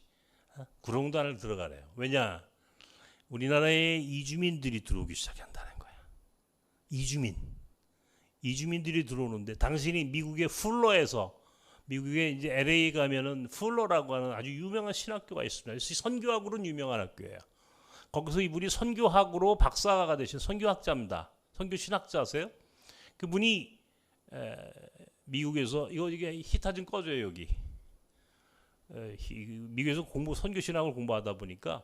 [SPEAKER 3] 구로공단을 들어가래요. 왜냐? 우리나라에 이주민들이 들어오기 시작한다는 거야. 이주민들이 들어오는데 당신이 미국의 풀러에서 미국에 이제 LA 가면은 풀러라고 하는 아주 유명한 신학교가 있습니다. 선교학으로는 유명한 학교예요. 거기서 이분이 선교학으로 박사가 되신 선교학자입니다. 선교 신학자세요? 그분이 미국에서 이게 히터 좀 꺼줘요 여기. 미국에서 선교 신학을 공부하다 보니까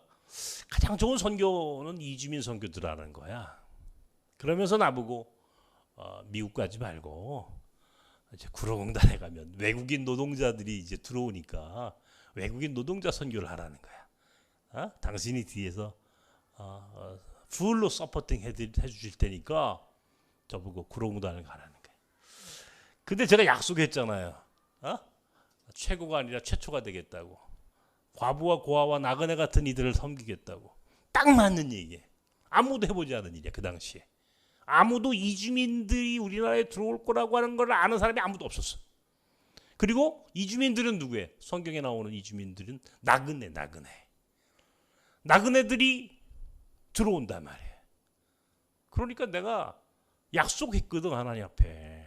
[SPEAKER 3] 가장 좋은 선교는 이주민 선교들하는 거야. 그러면서 나보고 미국 가지 말고 이제 구로공단에 가면 외국인 노동자들이 이제 들어오니까 외국인 노동자 선교를 하라는 거야. 당신이 뒤에서 풀로 서포팅 해주실 테니까 저보고 구로공단을 가라는 거야. 근데 제가 약속했잖아요. 최고가 아니라 최초가 되겠다고. 과부와 고아와 나그네 같은 이들을 섬기겠다고. 딱 맞는 얘기예요. 아무도 해보지 않은 일이야 그 당시에. 아무도 이주민들이 우리나라에 들어올 거라고 하는 걸 아는 사람이 아무도 없었어. 그리고 이주민들은 누구예요? 성경에 나오는 이주민들은 나그네들이 들어온단 말이에요. 그러니까 내가 약속했거든 하나님 앞에.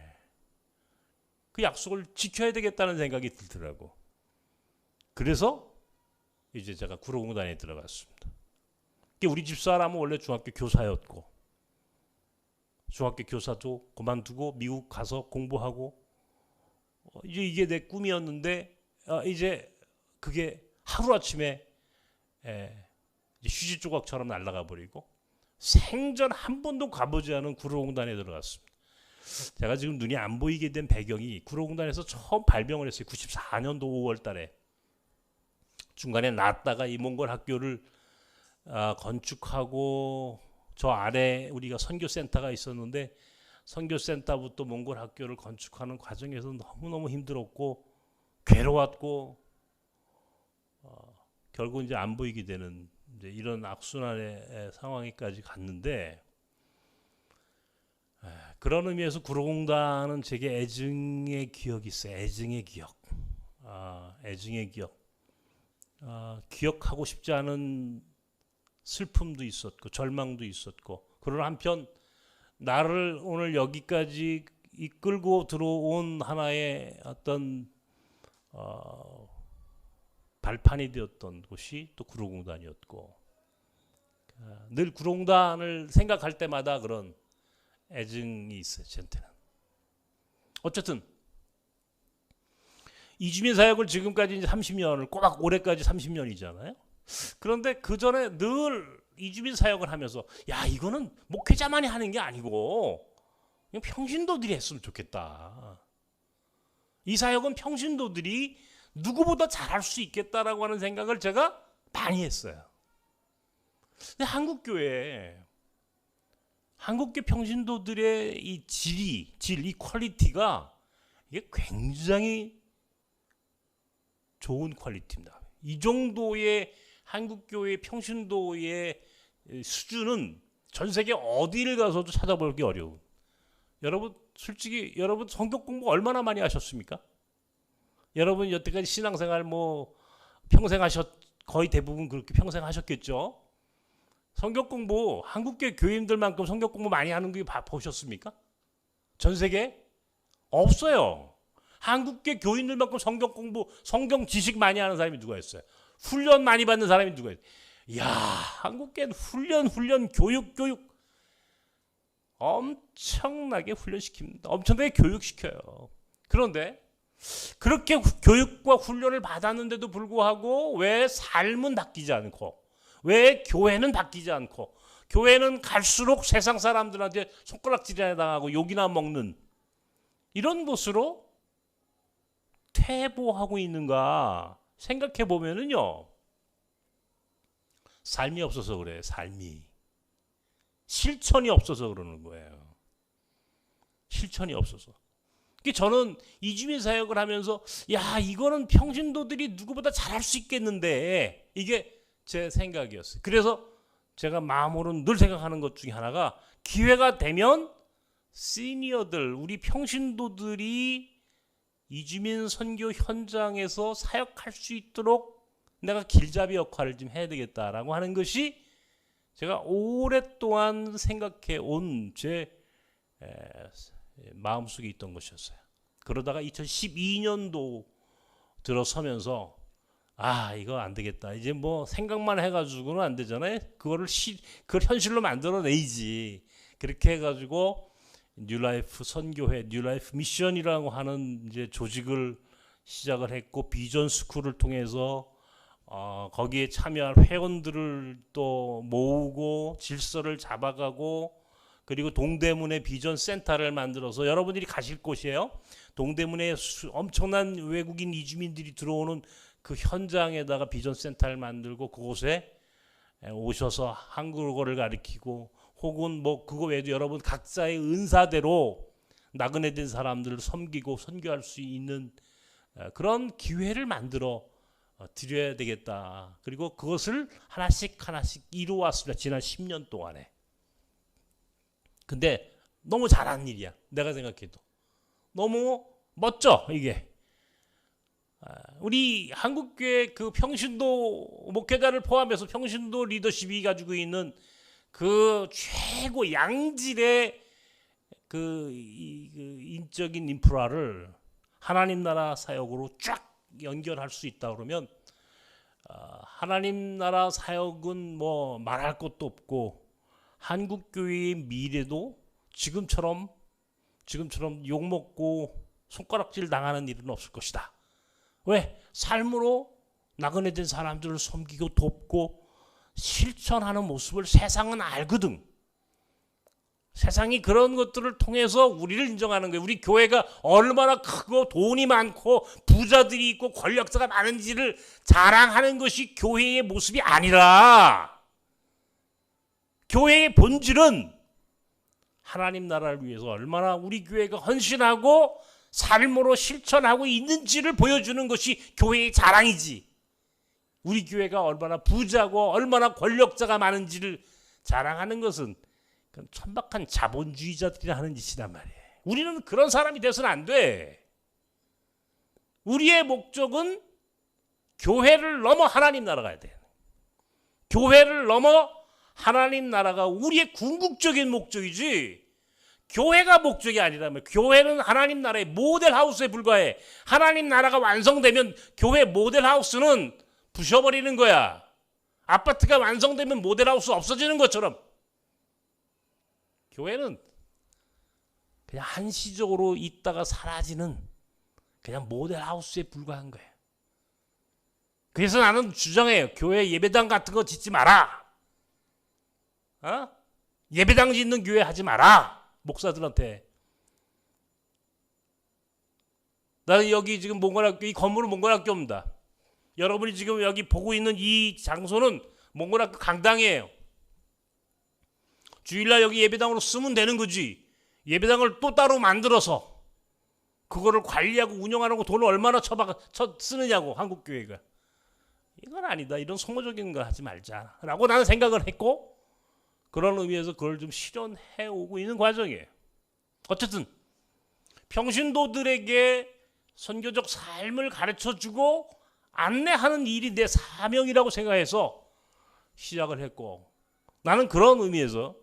[SPEAKER 3] 그 약속을 지켜야 되겠다는 생각이 들더라고. 그래서 이제 제가 구로공단에 들어갔습니다. 우리 집사람은 원래 중학교 교사였고 중학교 교사도 그만두고 미국 가서 공부하고 이제 이게 내 꿈이었는데 이제 그게 하루아침에 휴지 조각처럼 날아가 버리고 생전 한 번도 가보지 않은 구로공단에 들어갔습니다. 제가 지금 눈이 안 보이게 된 배경이 구로공단에서 처음 발병을 했어요. 94년도 5월 달에. 중간에 났다가 이 몽골 학교를 건축하고 저 아래 우리가 선교센터가 있었는데 선교센터부터 몽골 학교를 건축하는 과정에서 너무너무 힘들었고 괴로웠고 결국 이제 안 보이게 되는 이제 이런 악순환의 상황에까지 갔는데 그런 의미에서 구로공단은 제게 애증의 기억이 있어요. 애증의 기억. 기억하고 싶지 않은 슬픔도 있었고 절망도 있었고 그러나 한편 나를 오늘 여기까지 이끌고 들어온 하나의 어떤 발판이 되었던 곳이 또 구로공단이었고, 늘 구로공단을 생각할 때마다 그런 애증이 있어요, 저한테는. 어쨌든 이주민 사역을 지금까지 이제 30년을 꼬박 올해까지 30년이잖아요. 그런데 그 전에 늘 이주민 사역을 하면서 야, 이거는 목회자만이 하는 게 아니고 그냥 평신도들이 했으면 좋겠다. 이 사역은 평신도들이 누구보다 잘할 수 있겠다라고 하는 생각을 제가 많이 했어요. 근데 한국교 평신도들의 이 이 퀄리티가 이게 굉장히 좋은 퀄리티입니다. 이 정도의 한국교회 평신도의 수준은 전 세계 어디를 가서도 찾아보기 어려운. 여러분 솔직히 여러분 성경 공부 얼마나 많이 하셨습니까? 여러분 여태까지 신앙생활 평생 거의 대부분 그렇게 평생 하셨겠죠? 성경 공부 한국교회 교인들만큼 성경 공부 많이 하는 게 보셨습니까? 전 세계 없어요. 한국교회 교인들만큼 성경 공부, 성경 지식 많이 하는 사람이 누가 있어요? 훈련 많이 받는 사람이 누가 있어요? 이야, 한국교회는 훈련, 교육 엄청나게 훈련시킵니다. 엄청나게 교육시켜요. 그런데 그렇게 교육과 훈련을 받았는데도 불구하고 왜 삶은 바뀌지 않고, 왜 교회는 바뀌지 않고, 교회는 갈수록 세상 사람들한테 손가락질이나 당하고 욕이나 먹는 이런 곳으로 퇴보하고 있는가 생각해 보면은요, 삶이 없어서 그래요. 삶이 실천이 없어서 그러는 거예요. 실천이 없어서. 저는 이주민 사역을 하면서 야, 이거는 평신도들이 누구보다 잘할 수 있겠는데, 이게 제 생각이었어요. 그래서 제가 마음으로는 늘 생각하는 것 중에 하나가, 기회가 되면 시니어들, 우리 평신도들이 이주민 선교 현장에서 사역할 수 있도록 내가 길잡이 역할을 좀 해야 되겠다라고 하는 것이 제가 오랫동안 생각해 온 제 마음속에 있던 것이었어요. 그러다가 2012년도 들어서면서 이거 안 되겠다. 이제 생각만 해가지고는 안 되잖아요. 그걸 현실로 만들어내야지. 그렇게 해가지고 뉴라이프 선교회, 뉴라이프 미션이라고 하는 이제 조직을 시작을 했고, 비전 스쿨을 통해서 거기에 참여할 회원들을 또 모으고 질서를 잡아가고, 그리고 동대문에 비전 센터를 만들어서 여러분들이 가실 곳이에요. 동대문에 엄청난 외국인 이주민들이 들어오는 그 현장에다가 비전 센터를 만들고 그곳에 오셔서 한국어를 가르치고, 혹은 그거 외에도 여러분 각자의 은사대로 나그네된 사람들을 섬기고 선교할 수 있는 그런 기회를 만들어 드려야 되겠다. 그리고 그것을 하나씩 이루어왔습니다. 지난 10년 동안에. 근데 너무 잘한 일이야. 내가 생각해도. 너무 멋져, 이게. 우리 한국교회 그 평신도 목회자를 포함해서 평신도 리더십이 가지고 있는 그 최고 양질의 그 인적인 인프라를 하나님 나라 사역으로 쫙 연결할 수 있다 그러면, 하나님 나라 사역은 말할 것도 없고, 한국 교회의 미래도 지금처럼 욕 먹고 손가락질 당하는 일은 없을 것이다. 왜? 삶으로 나그네된 사람들을 섬기고 돕고 실천하는 모습을 세상은 알거든. 세상이 그런 것들을 통해서 우리를 인정하는 거예요. 우리 교회가 얼마나 크고 돈이 많고 부자들이 있고 권력자가 많은지를 자랑하는 것이 교회의 모습이 아니라, 교회의 본질은 하나님 나라를 위해서 얼마나 우리 교회가 헌신하고 삶으로 실천하고 있는지를 보여주는 것이 교회의 자랑이지. 우리 교회가 얼마나 부자고 얼마나 권력자가 많은지를 자랑하는 것은 천박한 자본주의자들이 하는 짓이란 말이에요. 우리는 그런 사람이 돼서는 안 돼. 우리의 목적은 교회를 넘어 하나님 나라가 돼야 돼. 교회를 넘어 하나님 나라가 우리의 궁극적인 목적이지 교회가 목적이 아니라면, 교회는 하나님 나라의 모델하우스에 불과해. 하나님 나라가 완성되면 교회 모델하우스는 부셔버리는 거야. 아파트가 완성되면 모델하우스 없어지는 것처럼 교회는 그냥 한시적으로 있다가 사라지는 그냥 모델하우스에 불과한 거예요. 그래서 나는 주장해요. 교회 예배당 같은 거 짓지 마라. 예배당 짓는 교회 하지 마라. 목사들한테. 나는 여기 지금 몽골학교, 이 건물은 몽골학교입니다. 여러분이 지금 여기 보고 있는 이 장소는 몽골학교 강당이에요. 주일날 여기 예배당으로 쓰면 되는 거지. 예배당을 또 따로 만들어서 그거를 관리하고 운영하는 거 돈을 얼마나 쓰느냐고, 한국교회가. 이건 아니다. 이런 소모적인 거 하지 말자라고 나는 생각을 했고, 그런 의미에서 그걸 좀 실현해 오고 있는 과정이에요. 어쨌든 평신도들에게 선교적 삶을 가르쳐주고 안내하는 일이 내 사명이라고 생각해서 시작을 했고, 나는 그런 의미에서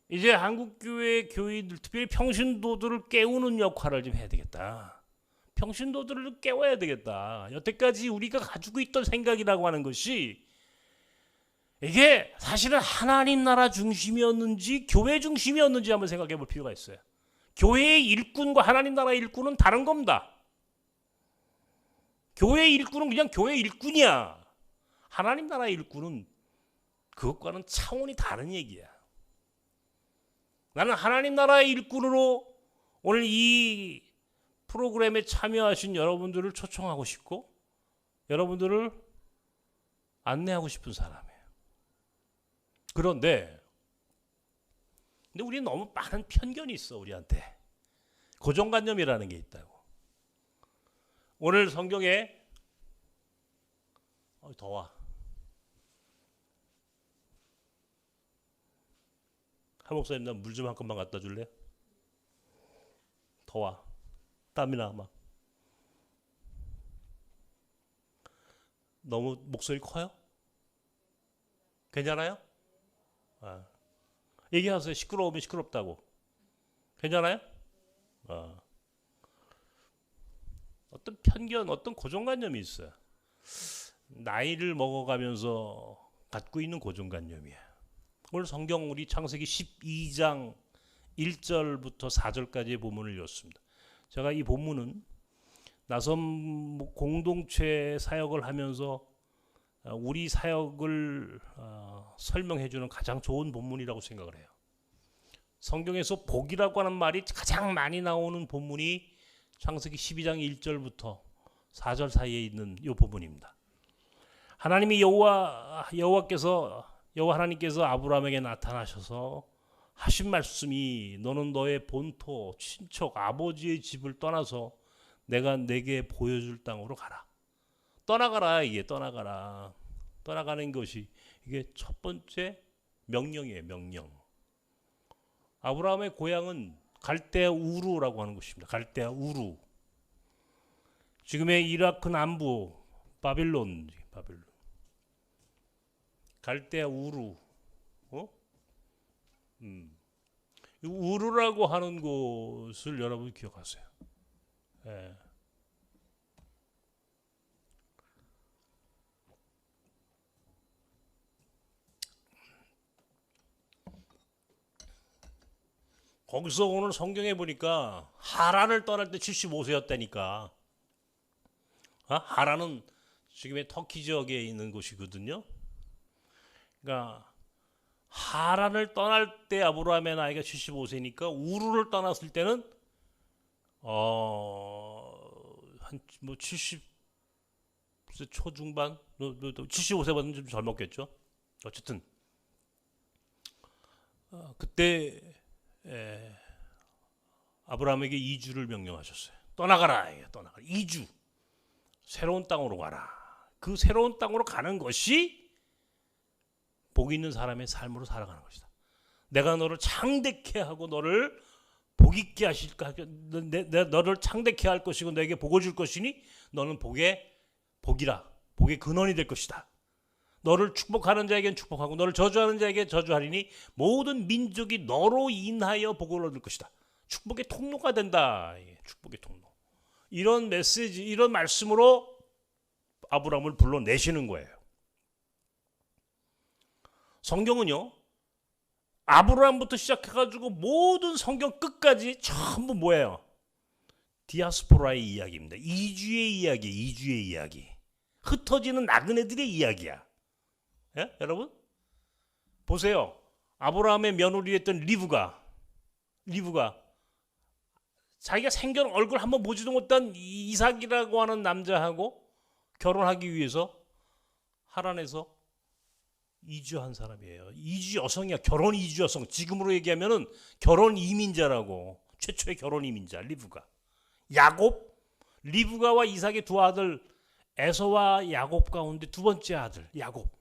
[SPEAKER 3] 이제 한국교회 교인들, 특별히 평신도들을 깨우는 역할을 좀 해야 되겠다. 평신도들을 깨워야 되겠다. 여태까지 우리가 가지고 있던 생각이라고 하는 것이 이게 사실은 하나님 나라 중심이었는지 교회 중심이었는지 한번 생각해 볼 필요가 있어요. 교회의 일꾼과 하나님 나라의 일꾼은 다른 겁니다. 교회의 일꾼은 그냥 교회의 일꾼이야. 하나님 나라의 일꾼은 그것과는 차원이 다른 얘기야. 나는 하나님 나라의 일꾼으로 오늘 이 프로그램에 참여하신 여러분들을 초청하고 싶고, 여러분들을 안내하고 싶은 사람이에요. 그런데 우리는 너무 많은 편견이 있어. 우리한테 고정관념이라는 게 있다고. 오늘 성경에 더워. 한 목사님, 나 물 좀 한 컵만 갖다 줄래? 더워. 땀이 나 막. 너무 목소리 커요? 괜찮아요? 얘기하세요. 시끄러우면 시끄럽다고. 괜찮아요? 어떤 편견, 어떤 고정관념이 있어요. 나이를 먹어가면서 갖고 있는 고정관념이에요. 오늘 성경 우리 창세기 12장 1절부터 4절까지의 본문을 읽었습니다. 제가 이 본문은 나섬 공동체 사역을 하면서 우리 사역을 설명해주는 가장 좋은 본문이라고 생각을 해요. 성경에서 복이라고 하는 말이 가장 많이 나오는 본문이 창세기 12장 1절부터 4절 사이에 있는 이 부분입니다. 하나님이 여호와 하나님께서 아브라함에게 나타나셔서 하신 말씀이, 너는 너의 본토, 친척, 아버지의 집을 떠나서 내가 내게 보여줄 땅으로 가라. 떠나가라. 이게 떠나가라. 떠나가는 것이 이게 첫 번째 명령이에요. 명령. 아브라함의 고향은 갈대아 우루라고 하는 곳입니다. 갈대아 우루. 지금의 이라크 남부 바빌론. 갈대아 우루. 우루라고 하는 곳을 여러분 기억하세요. 예. 거기서 오늘 성경에 보니까 하란을 떠날 때 75세였다니까. 하란은 지금의 터키 지역에 있는 곳이거든요. 그러니까 하란을 떠날 때 아브라함의 나이가 75세니까 우루를 떠났을 때는 한 뭐 70세 초중반, 75세보다는 좀 젊었겠죠. 어쨌든 그때 아브라함에게 이주를 명령하셨어요. 떠나가라. 떠나가라. 이주. 새로운 땅으로 가라. 그 새로운 땅으로 가는 것이 복 있는 사람의 삶으로 살아가는 것이다. 내가 너를 창대케 하고 너를 복 있게 하실까? 너를 창대케 할 것이고 너에게 복을 줄 것이니 너는 복이라. 복의 근원이 될 것이다. 너를 축복하는 자에겐 축복하고 너를 저주하는 자에게 저주하리니 모든 민족이 너로 인하여 복을 얻을 것이다. 축복의 통로가 된다. 축복의 통로. 이런 메시지, 이런 말씀으로 아브라함을 불러내시는 거예요. 성경은요, 아브라함부터 시작해가지고 모든 성경 끝까지 전부 뭐예요? 디아스포라의 이야기입니다. 이주의 이야기, 이주의 이야기. 흩어지는 나그네들의 이야기야. 예? 여러분? 보세요. 아브라함의 며느리였던 리브가 자기가 생전 얼굴 한번 보지도 못한 이삭이라고 하는 남자하고 결혼하기 위해서 하란에서 이주한 사람이에요. 이주 여성이야. 결혼 이주 여성. 지금으로 얘기하면은 결혼 이민자라고. 최초의 결혼 이민자 리브가. 야곱, 리브가와 이삭의 두 아들 에서와 야곱 가운데 두 번째 아들 야곱.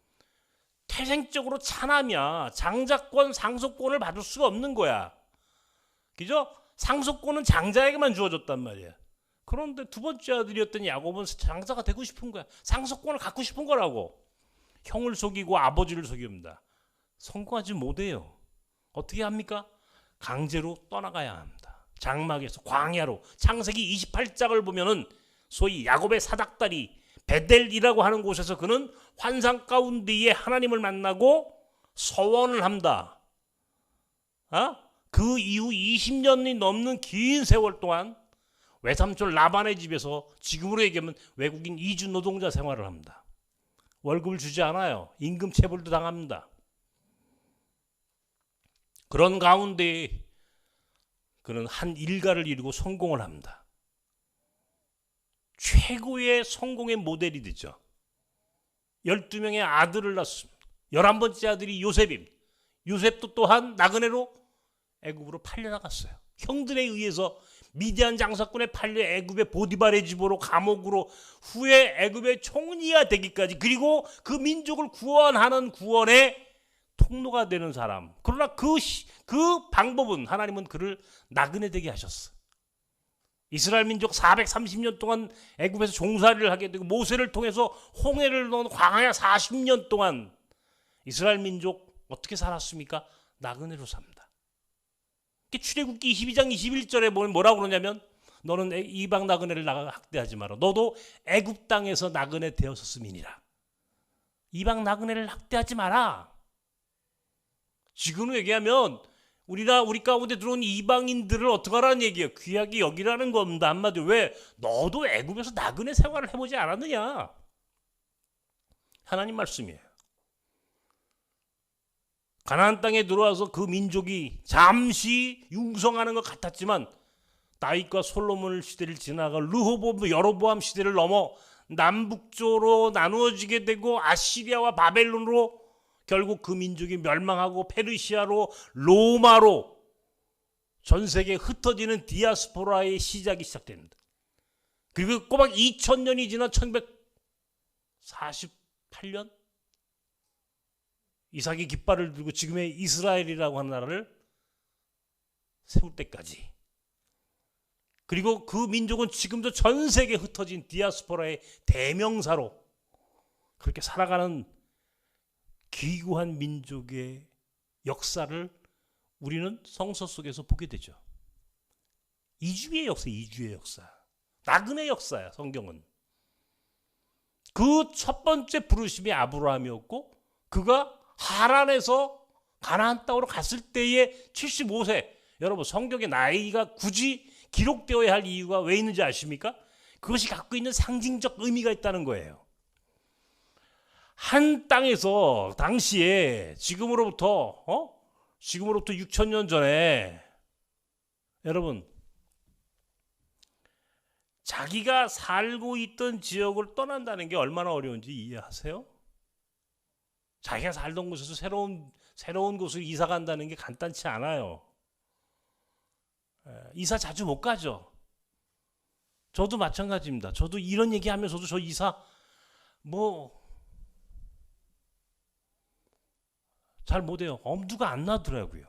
[SPEAKER 3] 태생적으로 차남이야. 장자권, 상속권을 받을 수가 없는 거야. 그죠? 상속권은 장자에게만 주어졌단 말이야. 그런데 두 번째 아들이었던 야곱은 장자가 되고 싶은 거야. 상속권을 갖고 싶은 거라고. 형을 속이고 아버지를 속입니다. 성공하지 못해요. 어떻게 합니까? 강제로 떠나가야 합니다. 장막에서 광야로. 창세기 28장을 보면은 소위 야곱의 사닥다리 베델이라고 하는 곳에서 그는 환상 가운데에 하나님을 만나고 서원을 합니다. 그 이후 20년이 넘는 긴 세월 동안 외삼촌 라반의 집에서 지금으로 얘기하면 외국인 이주 노동자 생활을 합니다. 월급을 주지 않아요. 임금 체불도 당합니다. 그런 가운데 그는 한 일가를 이루고 성공을 합니다. 최고의 성공의 모델이 되죠. 12명의 아들을 낳습니다. 11번째 아들이 요셉입니다. 요셉도 또한 나그네로 애굽으로 팔려나갔어요. 형들에 의해서 미디안 장사꾼에 팔려 애굽의 보디발의 집으로 감옥으로 후에 애굽의 총리가 되기까지 그리고 그 민족을 구원하는 구원의 통로가 되는 사람. 그러나 그 방법은 하나님은 그를 나그네 되게 하셨어. 이스라엘 민족 430년 동안 애굽에서 종살이를 하게 되고 모세를 통해서 홍해를 넣은 광야 40년 동안 이스라엘 민족 어떻게 살았습니까? 나그네로 삽니다. 출애굽기 22장 21절에 뭐라고 그러냐면 너는 이방 나그네를 학대하지 마라. 너도 애굽 땅에서 나그네 되었었음이니라. 이방 나그네를 학대하지 마라. 지금으로 얘기하면 우리 가운데 들어온 이방인들을 어떻게 하라는 얘기예요? 귀하게 여기라는 겁니다. 한마디로 왜? 너도 애굽에서 나그네 생활을 해보지 않았느냐? 하나님 말씀이에요. 가나안 땅에 들어와서 그 민족이 잠시 융성하는 것 같았지만 다윗과 솔로몬 시대를 지나가 르호보암, 여로보암 시대를 넘어 남북조로 나누어지게 되고 아시리아와 바벨론으로 결국 그 민족이 멸망하고 페르시아로 로마로 전 세계에 흩어지는 디아스포라의 시작이 시작됩니다. 그리고 꼬박 2000년이 지난 1948년 이삭이 깃발을 들고 지금의 이스라엘이라고 하는 나라를 세울 때까지 그리고 그 민족은 지금도 전 세계에 흩어진 디아스포라의 대명사로 그렇게 살아가는 기구한 민족의 역사를 우리는 성서 속에서 보게 되죠. 이주의 역사, 이주의 역사. 나그네 역사야, 성경은. 그 첫 번째 부르심이 아브라함이었고 그가 하란에서 가나안 땅으로 갔을 때의 75세. 여러분 성경에 나이가 굳이 기록되어야 할 이유가 왜 있는지 아십니까? 그것이 갖고 있는 상징적 의미가 있다는 거예요. 한 땅에서 당시에 지금으로부터 6,000년 전에 여러분 자기가 살고 있던 지역을 떠난다는 게 얼마나 어려운지 이해하세요? 자기가 살던 곳에서 새로운 곳으로 이사 간다는 게 간단치 않아요. 이사 자주 못 가죠. 저도 마찬가지입니다. 저도 이런 얘기하면서도 저 이사 잘 못해요. 엄두가 안 나더라고요.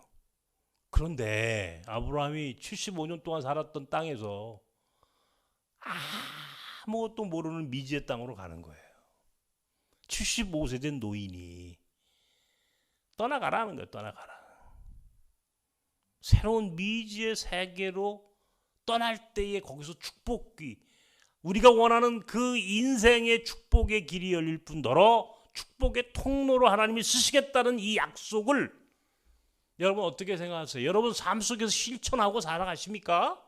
[SPEAKER 3] 그런데 아브라함이 75년 동안 살았던 땅에서 아무것도 모르는 미지의 땅으로 가는 거예요. 75세 된 노인이 떠나가라는 거예요. 떠나가라. 새로운 미지의 세계로 떠날 때에 거기서 축복이, 우리가 원하는 그 인생의 축복의 길이 열릴 뿐더러 축복의 통로로 하나님이 쓰시겠다는 이 약속을 여러분 어떻게 생각하세요? 여러분 삶 속에서 실천하고 살아가십니까?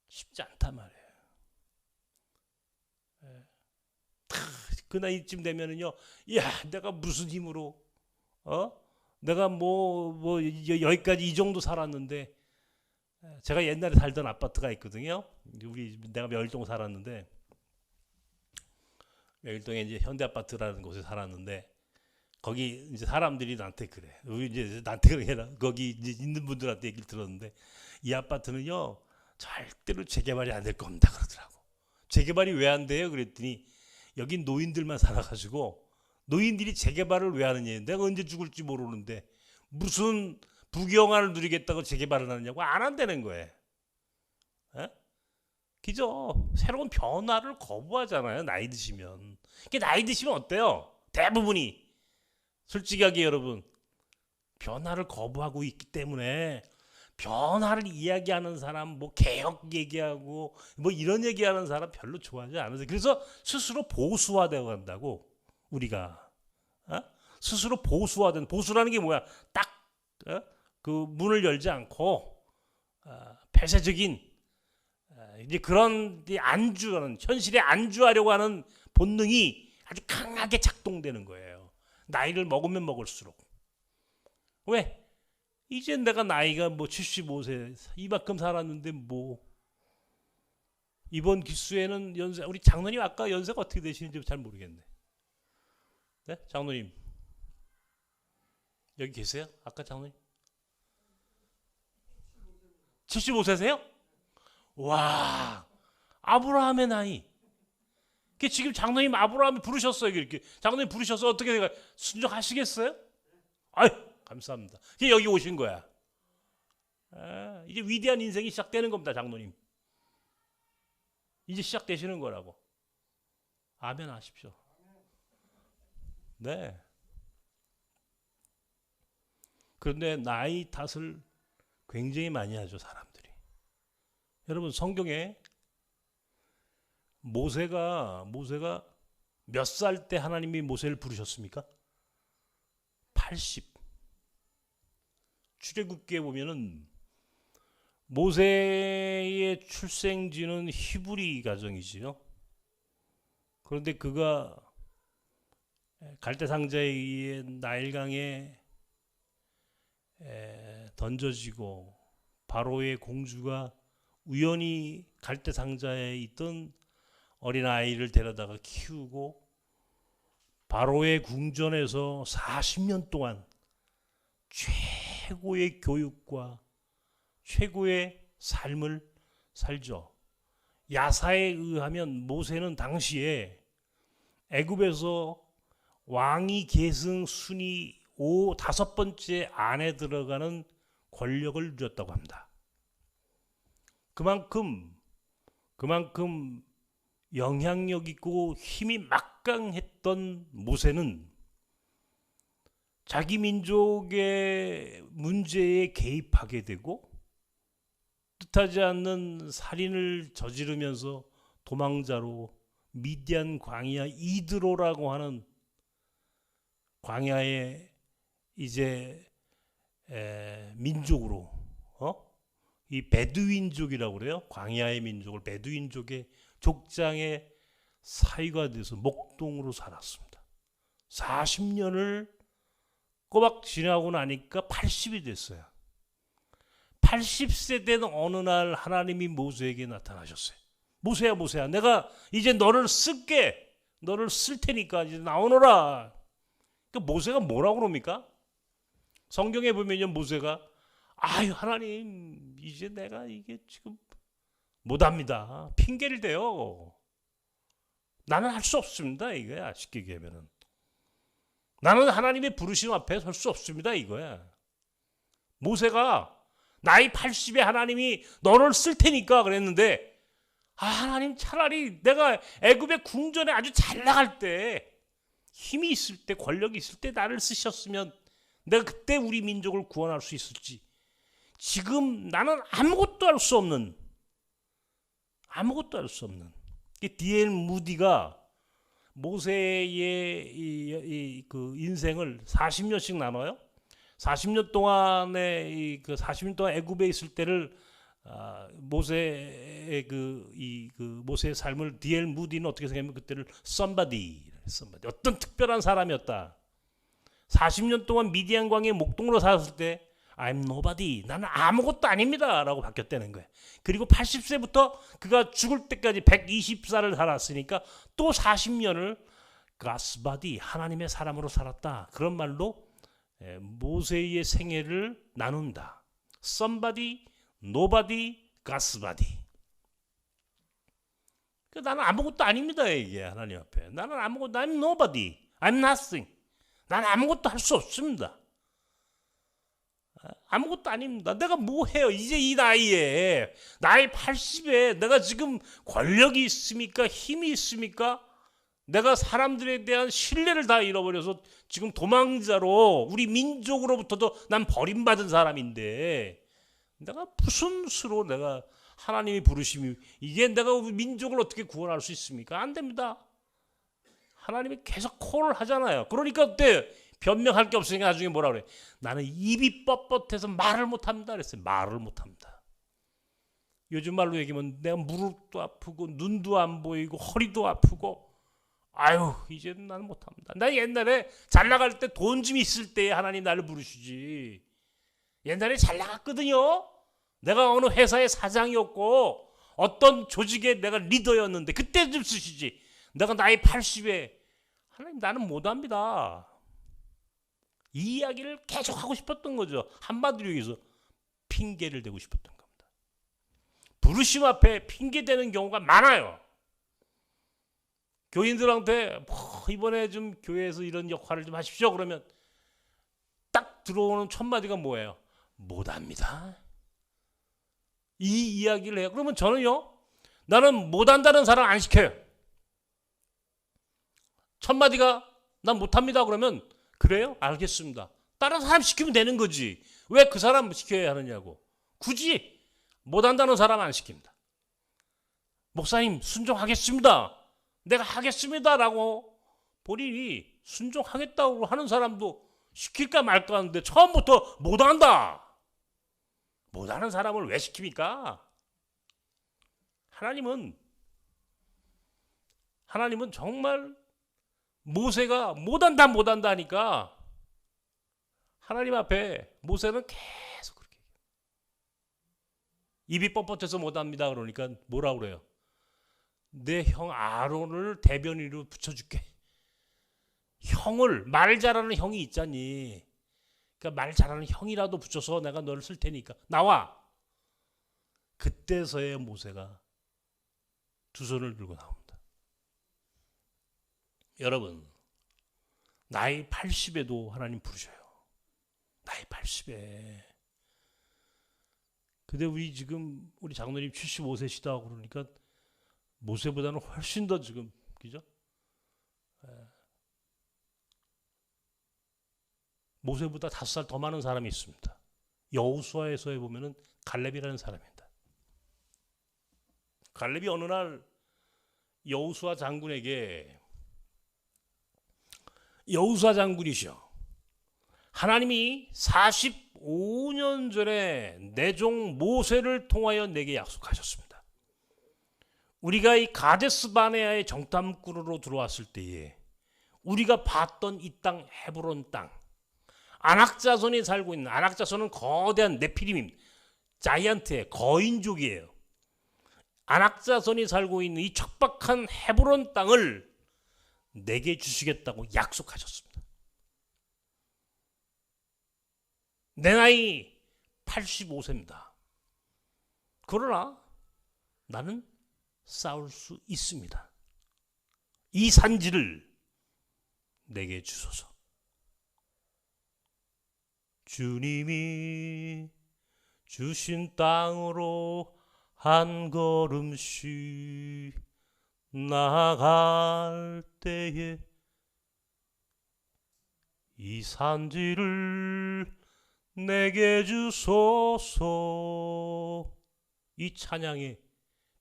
[SPEAKER 3] 쉽지 않단 말이에요. 그 나이쯤 되면은요, 야, 내가 무슨 힘으로, 내가 여기까지 이 정도 살았는데, 제가 옛날에 살던 아파트가 있거든요. 내가 멸동 살았는데, 멸동에 이제 현대 아파트라는 곳에 살았는데, 거기 이제 사람들이 나한테 그래. 이제 나한테 그게 아니라 거기 이제 있는 분들한테 얘기를 들었는데, 이 아파트는요, 절대로 재개발이 안 될 겁니다. 그러더라고. 재개발이 왜 안 돼요? 그랬더니, 여기 노인들만 살아가지고 노인들이 재개발을 왜 하느냐. 내가 언제 죽을지 모르는데 무슨 부귀영화를 누리겠다고 재개발을 하느냐고. 안 한다는 거예요. 그죠? 새로운 변화를 거부하잖아요. 나이 드시면. 나이 드시면 어때요? 대부분이 솔직하게 여러분 변화를 거부하고 있기 때문에 변화를 이야기하는 사람, 뭐 개혁 얘기하고 뭐 이런 얘기하는 사람 별로 좋아하지 않으세요. 그래서 스스로 보수화되어 간다고. 우리가 스스로 보수화된, 보수라는 게 뭐야? 딱 그 문을 열지 않고 폐쇄적인 이제 그런 안주하는, 현실에 안주하려고 하는 본능이 아주 강하게 작동되는 거예요. 나이를 먹으면 먹을수록. 왜? 이제 내가 나이가 뭐 75세 이만큼 살았는데 뭐 이번 기수에는 연세, 우리 장로님 아까 연세가 어떻게 되시는지 잘 모르겠네. 네? 장로님 여기 계세요? 아까 장로님 75세세요? 와, 아브라함의 나이. 지금 장로님 아브라함이 부르셨어요. 이렇게 장로님 부르셔서 어떻게 내가 순종하시겠어요? 아유, 감사합니다. 여기 오신 거야. 이제 위대한 인생이 시작되는 겁니다, 장로님. 이제 시작되시는 거라고. 아멘 하십시오. 네. 그런데 나이 탓을 굉장히 많이 하죠, 사람들이. 여러분 성경에 모세가 몇 살 때 하나님이 모세를 부르셨습니까? 80. 출애굽기에 보면은 모세의 출생지는 히브리 가정이지요. 그런데 그가 갈대 상자에 의해 나일강에 던져지고 바로의 공주가 우연히 갈대 상자에 있던 어린 아이를 데려다가 키우고 바로의 궁전에서 40년 동안 최고의 교육과 최고의 삶을 살죠. 야사에 의하면 모세는 당시에 애굽에서 왕위 계승 순위 5번째 안에 들어가는 권력을 누렸다고 합니다. 그만큼 영향력 있고 힘이 막강했던 모세는 자기 민족의 문제에 개입하게 되고 뜻하지 않는 살인을 저지르면서 도망자로 미디안 광야 이드로라고 하는 광야의 이제 민족으로 이 베두인족이라고 그래요. 광야의 민족을 베두인족의 족장의 사위가 돼서 목동으로 살았습니다. 40년을 꼬박 지나고 나니까 80이 됐어요. 80세 된 어느 날 하나님이 모세에게 나타나셨어요. 모세야, 내가 이제 너를 쓸게. 너를 쓸 테니까 이제 나오너라. 모세가 뭐라고 그럽니까? 성경에 보면요, 모세가 아유 하나님, 이제 내가 이게 지금 못합니다. 핑계를 대요. 나는 할 수 없습니다. 이거야. 쉽게 얘기하면은 나는 하나님의 부르심 앞에 설 수 없습니다. 이거야. 모세가 나이 80에 하나님이 너를 쓸 테니까 그랬는데 하나님, 차라리 내가 애굽의 궁전에 아주 잘 나갈 때, 힘이 있을 때, 권력이 있을 때 나를 쓰셨으면 내가 그때 우리 민족을 구원할 수 있을지. 지금 나는 아무것도 할 수 없는 D.L. 무디가 모세의 그 인생을 40년씩 나눠요. 40년 동안에 그 40년 동안 애굽에 있을 때를 모세의 모세의 삶을 D.L. 무디는 어떻게 생각하면 그때를 somebody, 어떤 특별한 사람이었다. 40년 동안 미디안 광야의 목동으로 살았을 때 I'm nobody, 나는 아무것도 아닙니다 라고 바뀌었다는 거예요. 그리고 80세부터 그가 죽을 때까지 120살을 살았으니까 또 40년을 God's body, 하나님의 사람으로 살았다. 그런 말로 모세의 생애를 나눈다. Somebody, nobody, God's body. 나는 아무것도 아닙니다. 이게 하나님 앞에. 나는 아무것도, I'm nobody, I'm nothing. 나는 아무것도 할 수 없습니다. 아무것도 아닙니다. 내가 뭐 해요? 이제 이 나이에, 나이 80에 내가 지금 권력이 있습니까? 힘이 있습니까? 내가 사람들에 대한 신뢰를 다 잃어버려서 지금 도망자로 우리 민족으로부터도 난 버림받은 사람인데 내가 무슨 수로 내가 하나님이 부르심이 이게 내가 우리 민족을 어떻게 구원할 수 있습니까? 안 됩니다. 하나님이 계속 콜을 하잖아요. 그러니까 그때 변명할 게 없으니까 나중에 뭐라 그래? 나는 입이 뻣뻣해서 말을 못합니다 그랬어요. 말을 못합니다. 요즘 말로 얘기하면 내가 무릎도 아프고 눈도 안 보이고 허리도 아프고 아유 이제는 나는 못합니다. 나 옛날에 잘 나갈 때 돈 좀 있을 때 하나님 나를 부르시지. 옛날에 잘 나갔거든요. 내가 어느 회사의 사장이었고 어떤 조직의 내가 리더였는데 그때 좀 쓰시지. 내가 나이 80에 하나님 나는 못합니다. 이 이야기를 계속 하고 싶었던 거죠. 한마디로 얘기해서 핑계를 대고 싶었던 겁니다. 부르심 앞에 핑계대는 경우가 많아요. 교인들한테 이번에 좀 교회에서 이런 역할을 좀 하십시오. 그러면 딱 들어오는 첫 마디가 뭐예요? 못합니다. 이 이야기를 해요. 그러면 저는요, 나는 못한다는 사람 안 시켜요. 첫 마디가 난 못합니다. 그러면 그래요? 알겠습니다. 다른 사람 시키면 되는 거지. 왜 그 사람 시켜야 하느냐고. 굳이 못한다는 사람 안 시킵니다. 목사님 순종하겠습니다. 내가 하겠습니다 라고 본인이 순종하겠다고 하는 사람도 시킬까 말까 하는데 처음부터 못한다. 못하는 사람을 왜 시킵니까? 하나님은 정말 모세가 못한다 하니까 하나님 앞에 모세는 계속 그렇게 입이 뻣뻣해서 못합니다 그러니까 뭐라 그래요? 내 형 아론을 대변인으로 붙여줄게. 형을, 말 잘하는 형이 있잖니. 그러니까 말 잘하는 형이라도 붙여서 내가 너를 쓸 테니까 나와. 그때서야 모세가 두 손을 들고 나옵니다. 여러분, 나이 80에도 하나님 부르셔요. 나이 80에. 근데 우리 장로님 75세시다 그러니까 모세보다는 훨씬 더 지금, 그죠? 모세보다 5살 더 많은 사람이 있습니다. 여호수아에서 보면은 갈렙이라는 사람입니다. 갈렙이 어느 날 여호수아 장군에게 여호수아 장군이시여, 하나님이 45년 전에 내 종 모세를 통하여 내게 약속하셨습니다. 우리가 이 가데스 바네아의 정탐꾼으로 들어왔을 때에 우리가 봤던 이 땅 헤브론 땅, 아낙자손이 살고 있는, 아낙자손은 거대한 네피림입니다. 자이언트의 거인족이에요. 아낙자손이 살고 있는 이 척박한 헤브론 땅을 내게 주시겠다고 약속하셨습니다. 내 나이 85세입니다. 그러나 나는 싸울 수 있습니다. 이 산지를 내게 주소서. 주님이 주신 땅으로 한 걸음씩 나아갈 때에 이 산지를 내게 주소서. 이 찬양의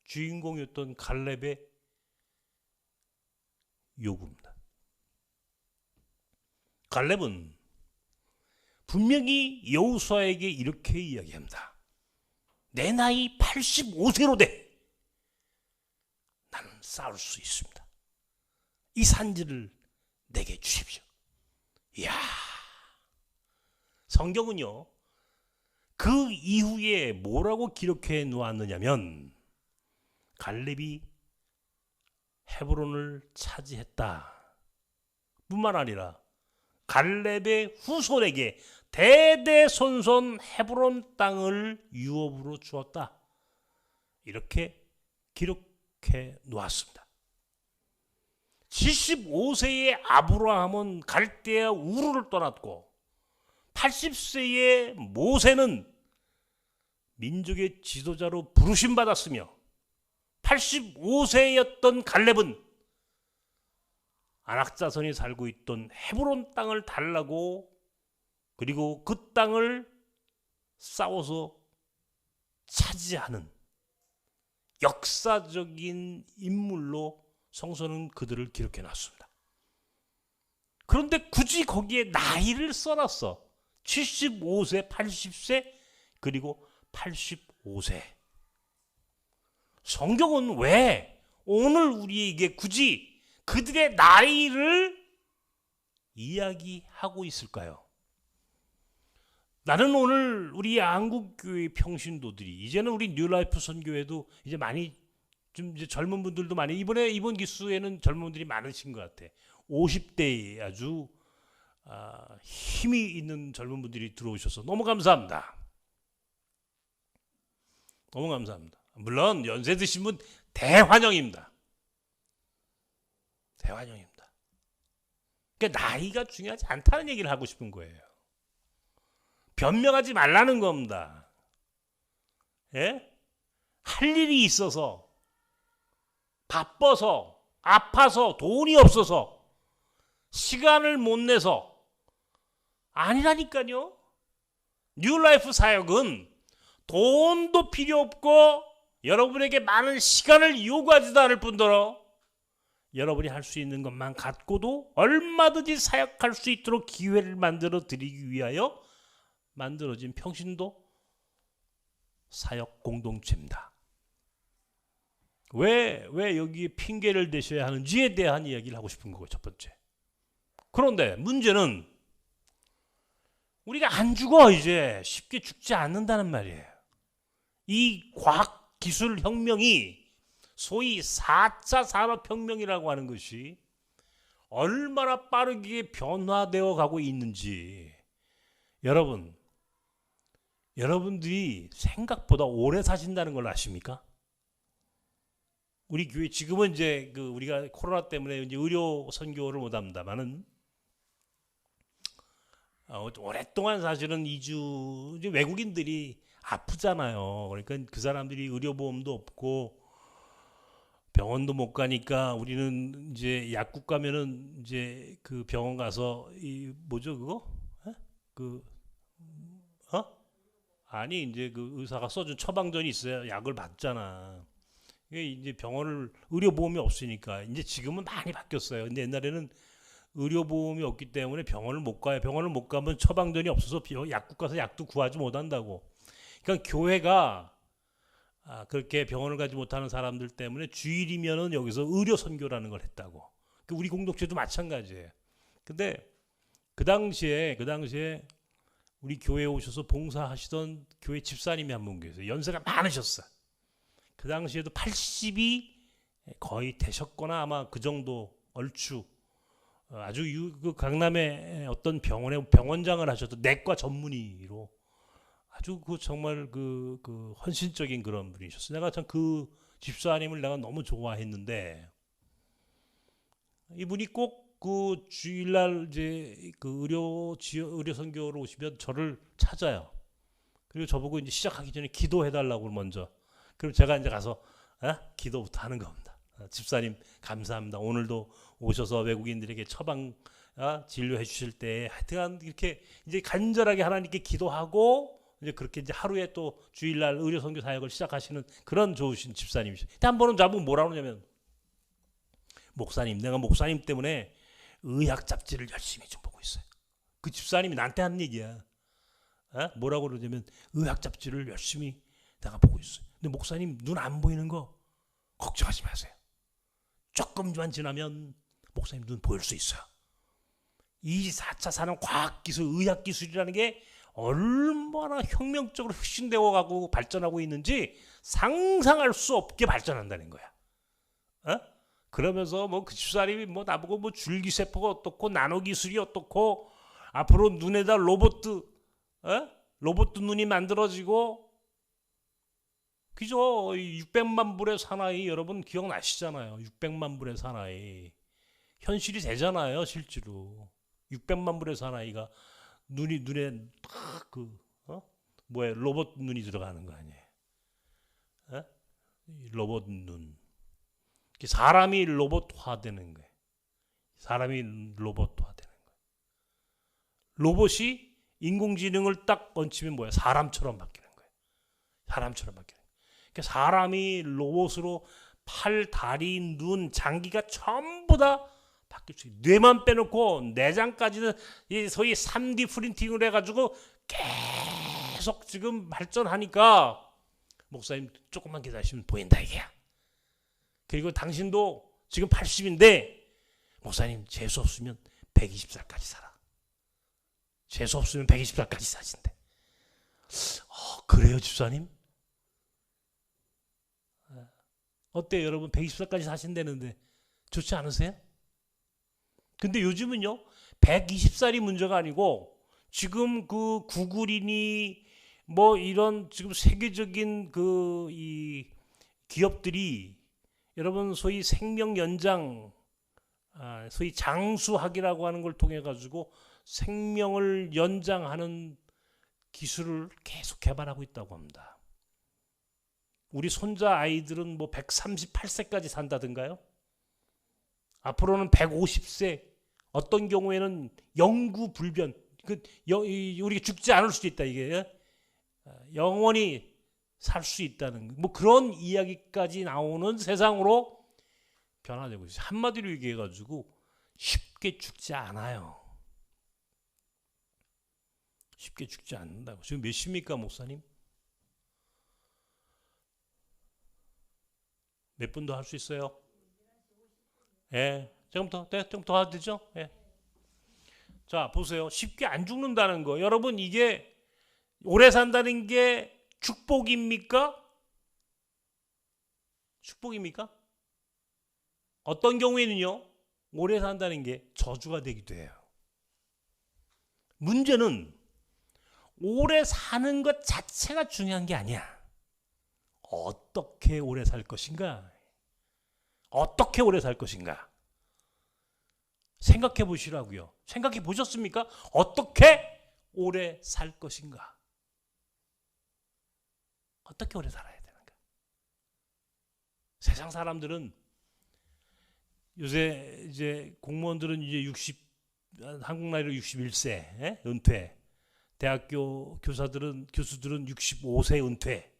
[SPEAKER 3] 주인공이었던 갈렙의 요구입니다. 갈렙은 분명히 여호수아에게 이렇게 이야기합니다. 내 나이 85세로 돼 나는 싸울 수 있습니다. 이 산지를 내게 주십시오. 이야, 성경은요 그 이후에 뭐라고 기록해 놓았느냐면 갈렙이 헤브론을 차지했다 뿐만 아니라 갈렙의 후손에게 대대손손 헤브론 땅을 유업으로 주었다, 이렇게 기록해 놓았습니다. 75세의 아브라함은 갈대아 우르를 떠났고 80세의 모세는 민족의 지도자로 부르심 받았으며 85세였던 갈렙은 안악자손이 살고 있던 헤브론 땅을 달라고, 그리고 그 땅을 싸워서 차지하는 역사적인 인물로 성서는 그들을 기록해 놨습니다. 그런데 굳이 거기에 나이를 써놨어. 75세, 80세, 그리고 85세. 성경은 왜 오늘 우리에게 굳이 그들의 나이를 이야기하고 있을까요? 나는 오늘 우리 한국교회 평신도들이, 이제는 우리 뉴라이프 선교회도 이제 많이 좀 이제 젊은 분들도 많이, 이번 기수에는 젊은 분들이 많으신 것 같아. 50대에 아주 힘이 있는 젊은 분들이 들어오셔서 너무 감사합니다. 너무 감사합니다. 물론 연세 드신 분 대환영입니다. 대환영입니다. 그러니까 나이가 중요하지 않다는 얘기를 하고 싶은 거예요. 변명하지 말라는 겁니다. 예? 할 일이 있어서, 바빠서, 아파서, 돈이 없어서, 시간을 못 내서 아니라니까요. 뉴라이프 사역은 돈도 필요 없고 여러분에게 많은 시간을 요구하지도 않을 뿐더러 여러분이 할 수 있는 것만 갖고도 얼마든지 사역할 수 있도록 기회를 만들어 드리기 위하여 만들어진 평신도 사역 공동체입니다. 왜 여기에 핑계를 대셔야 하는지에 대한 이야기를 하고 싶은 거고요, 첫 번째. 그런데 문제는 우리가 안 죽어. 이제 쉽게 죽지 않는다는 말이에요. 이 과학기술 혁명이 소위 4차 산업혁명이라고 하는 것이 얼마나 빠르게 변화되어 가고 있는지 여러분들이 생각보다 오래 사신다는 걸 아십니까? 우리 교회 지금은 이제 우리가 코로나 때문에 이제 의료 선교를 못 합니다만은 오랫동안 사실은 이제 외국인들이 아프잖아요. 그러니까 그 사람들이 의료보험도 없고 병원도 못 가니까 우리는 이제 약국 가면은 이제 그 병원 가서 이 뭐죠 그거? 아니 이제 그 의사가 써준 처방전이 있어야 약을 받잖아. 이게 이제 의료보험이 없으니까 이제 지금은 많이 바뀌었어요. 근데 옛날에는 의료보험이 없기 때문에 병원을 못 가요. 병원을 못 가면 처방전이 없어서 약국 가서 약도 구하지 못한다고. 그러니까 교회가 그렇게 병원을 가지 못하는 사람들 때문에 주일이면은 여기서 의료 선교라는 걸 했다고. 우리 공동체도 마찬가지예요. 근데 그 당시에 우리 교회에 오셔서 봉사하시던 교회 집사님이 한 분 계세요. 연세가 많으셨어. 그 당시에도 80이 거의 되셨거나 아마 그 정도 얼추 아주 그 강남의 어떤 병원에 병원장을 하셨던 내과 전문의로 아주 정말 그 헌신적인 그런 분이셨어요. 내가 참 그 집사님을 내가 너무 좋아했는데 이분이 꼭 그 주일날 이제 그 의료 선교로 오시면 저를 찾아요. 그리고 저보고 이제 시작하기 전에 기도해달라고 먼저. 그럼 제가 이제 가서 기도부터 하는 겁니다. 집사님 감사합니다. 오늘도 오셔서 외국인들에게 처방 진료해 주실 때 하여튼 이렇게 이제 간절하게 하나님께 기도하고 이제 그렇게 이제 하루에 또 주일날 의료 선교 사역을 시작하시는 그런 좋으신 집사님이시죠. 한 번은 저보고 뭐라 그러냐면 목사님, 내가 목사님 때문에 의학 잡지를 열심히 좀 보고 있어요. 그 집사님이 나한테 하는 얘기야. 뭐라고 그러냐면 의학 잡지를 열심히 내가 보고 있어요. 근데 목사님 눈 안 보이는 거 걱정하지 마세요. 조금만 지나면 목사님 눈 보일 수 있어요. 이 4차 산업 과학기술, 의학기술이라는 게 얼마나 혁명적으로 혁신되어 가고 발전하고 있는지 상상할 수 없게 발전한다는 거야. 그러면서 뭐 그 집사람이 뭐 나보고 뭐 줄기세포가 어떻고 나노기술이 어떻고 앞으로 눈에다 로봇 눈이 만들어지고 그죠? 600만 불의 사나이 여러분 기억나시잖아요. 600만 불의 사나이 현실이 되잖아요. 실제로 600만 불의 사나이가 눈에 딱 로봇 눈이 들어가는 거 아니에요? 로봇 눈. 사람이 로봇화되는 거예요. 사람이 로봇화되는 거예요. 로봇이 인공지능을 딱 얹히면 뭐야? 사람처럼 바뀌는 거예요. 사람처럼 바뀌는 거예요. 그러니까 사람이 로봇으로 팔, 다리, 눈, 장기가 전부 다 바뀔 수 있어요. 뇌만 빼놓고 내장까지는 소위 3D 프린팅을 해가지고 계속 지금 발전하니까 목사님 조금만 기다리시면 보인다 이게야. 그리고 당신도 지금 80인데 목사님 재수 없으면 120살까지 살아. 재수 없으면 120살까지 사신대. 그래요 집사님? 어때요 여러분? 120살까지 사신다는데 좋지 않으세요? 근데 요즘은요 120살이 문제가 아니고 지금 그 구글이니 뭐 이런 지금 세계적인 이 기업들이 여러분 소위 생명 연장, 소위 장수학이라고 하는 걸 통해 가지고 생명을 연장하는 기술을 계속 개발하고 있다고 합니다. 우리 손자 아이들은 뭐 138세까지 산다든가요. 앞으로는 150세, 어떤 경우에는 영구 불변, 우리가 죽지 않을 수도 있다 이게 영원히 살 수 있다는 뭐 그런 이야기까지 나오는 세상으로 변화되고 있어요. 한마디로 얘기해 가지고 쉽게 죽지 않아요. 쉽게 죽지 않는다고. 지금 몇 시입니까 목사님? 몇 분 더 할 수 있어요? 예, 좀 더 해도 되죠? 예. 자 보세요. 쉽게 안 죽는다는 거. 여러분 이게 오래 산다는 게 축복입니까? 축복입니까? 어떤 경우에는요 오래 산다는 게 저주가 되기도 해요. 문제는 오래 사는 것 자체가 중요한 게 아니야. 어떻게 오래 살 것인가? 어떻게 오래 살 것인가? 생각해 보시라고요. 생각해 보셨습니까? 어떻게 오래 살 것인가? 어떻게 오래 살아야 되는가? 세상 사람들은 요새 이제 공무원들은 이제 한국 나이로 61세 은퇴. 대학교 교수들은 65세 은퇴.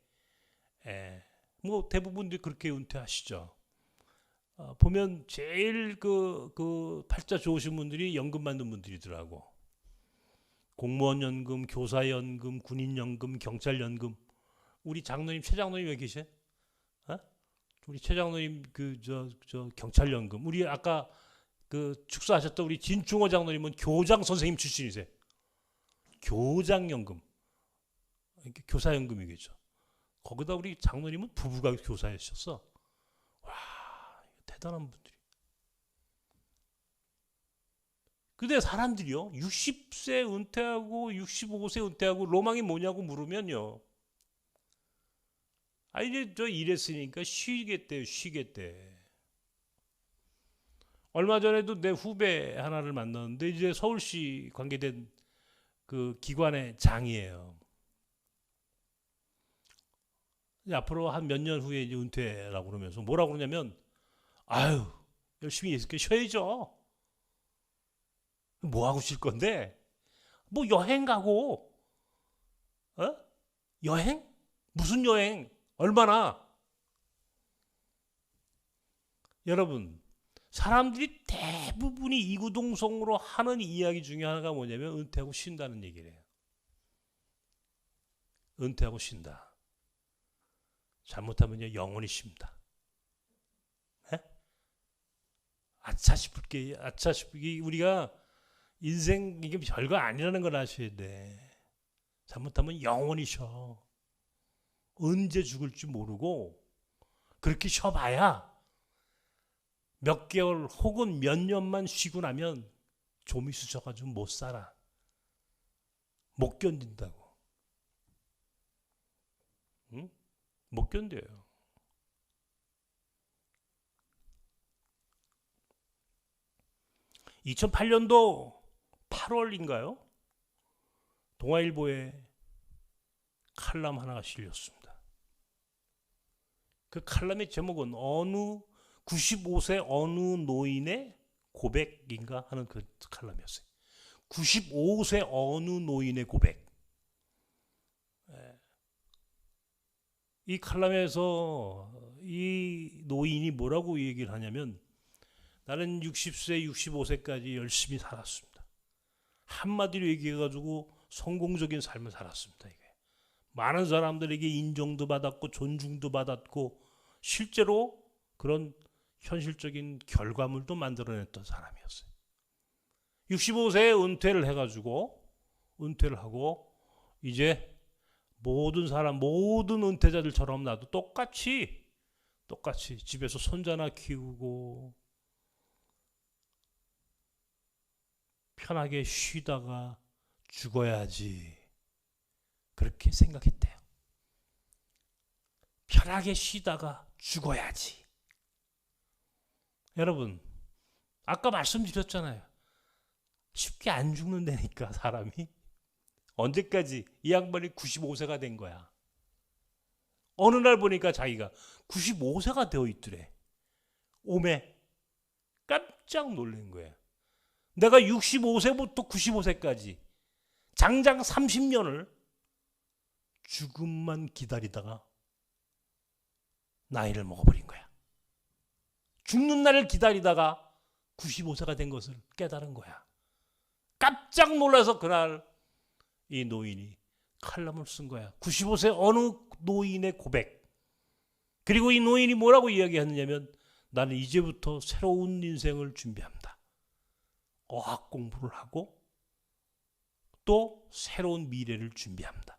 [SPEAKER 3] 뭐 대부분들이 그렇게 은퇴하시죠. 보면 제일 그 팔자 좋으신 분들이 연금 받는 분들이더라고. 공무원 연금, 교사 연금, 군인 연금, 경찰 연금. 우리 장로님, 최 장로님 왜 계셔? 우리 최 장로님 저 경찰 연금. 우리 아까 그 축사하셨던 우리 진중호 장로님은 교장 선생님 출신이세요. 교장 연금, 교사 연금이겠죠. 거기다 우리 장로님은 부부가 교사였었어. 와, 대단한 분들이. 근데 사람들이요 60세 은퇴하고 65세 은퇴하고 로망이 뭐냐고 물으면요, 이제 저 일했으니까 쉬겠대. 얼마 전에도 내 후배 하나를 만났는데 이제 서울시 관계된 그 기관의 장이에요. 앞으로 한 몇 년 후에 이제 은퇴라고 그러면서 뭐라고 그러냐면, 아유, 열심히 예수께 쉬어야죠. 뭐 하고 쉴 건데? 뭐 여행 가고, 어? 여행? 무슨 여행? 얼마나? 여러분, 사람들이 대부분이 이구동성으로 하는 이야기 중에 하나가 뭐냐면 은퇴하고 쉰다는 얘기래요. 은퇴하고 쉰다. 잘못하면요 영원히 쉽니다. 아차 싶게 우리가 인생 이게 별거 아니라는 걸 아셔야 돼. 잘못하면 영원히 쉬어. 언제 죽을지 모르고 그렇게 쉬어봐야 몇 개월 혹은 몇 년만 쉬고 나면 좀이 쑤셔가지고 못 살아. 못 견딘다고. 응? 못 견뎌요. (2008년도) 8월인가요? 동아일보에 칼럼 하나가 실렸습니다. 그 칼럼의 제목은 95세 어느 노인의 고백인가 하는 그 칼럼이었어요. 95세 어느 노인의 고백. 이 칼럼에서 이 노인이 뭐라고 얘기를 하냐면, 나는 60세, 65세까지 열심히 살았습니다. 한마디로 얘기해가지고 성공적인 삶을 살았습니다. 이게 많은 사람들에게 인정도 받았고 존중도 받았고 실제로 그런 현실적인 결과물도 만들어냈던 사람이었어요. 65세에 은퇴를 해가지고 은퇴를 하고 이제 모든 은퇴자들처럼 나도 똑같이 집에서 손자나 키우고 편하게 쉬다가 죽어야지 그렇게 생각했대요. 편하게 쉬다가 죽어야지. 여러분, 아까 말씀드렸잖아요. 쉽게 안 죽는다니까 사람이. 언제까지? 이 양반이 95세가 된 거야. 어느 날 보니까 자기가 95세가 되어 있더래. 오매. 깜짝 놀란 거야. 내가 65세부터 95세까지 장장 30년을 죽음만 기다리다가 나이를 먹어버린 거야. 죽는 날을 기다리다가 95세가 된 것을 깨달은 거야. 깜짝 놀라서 그날 이 노인이 칼럼을 쓴 거야. 95세 어느 노인의 고백. 그리고 이 노인이 뭐라고 이야기하느냐면, 나는 이제부터 새로운 인생을 준비합니다. 어학 공부를 하고 또 새로운 미래를 준비합니다.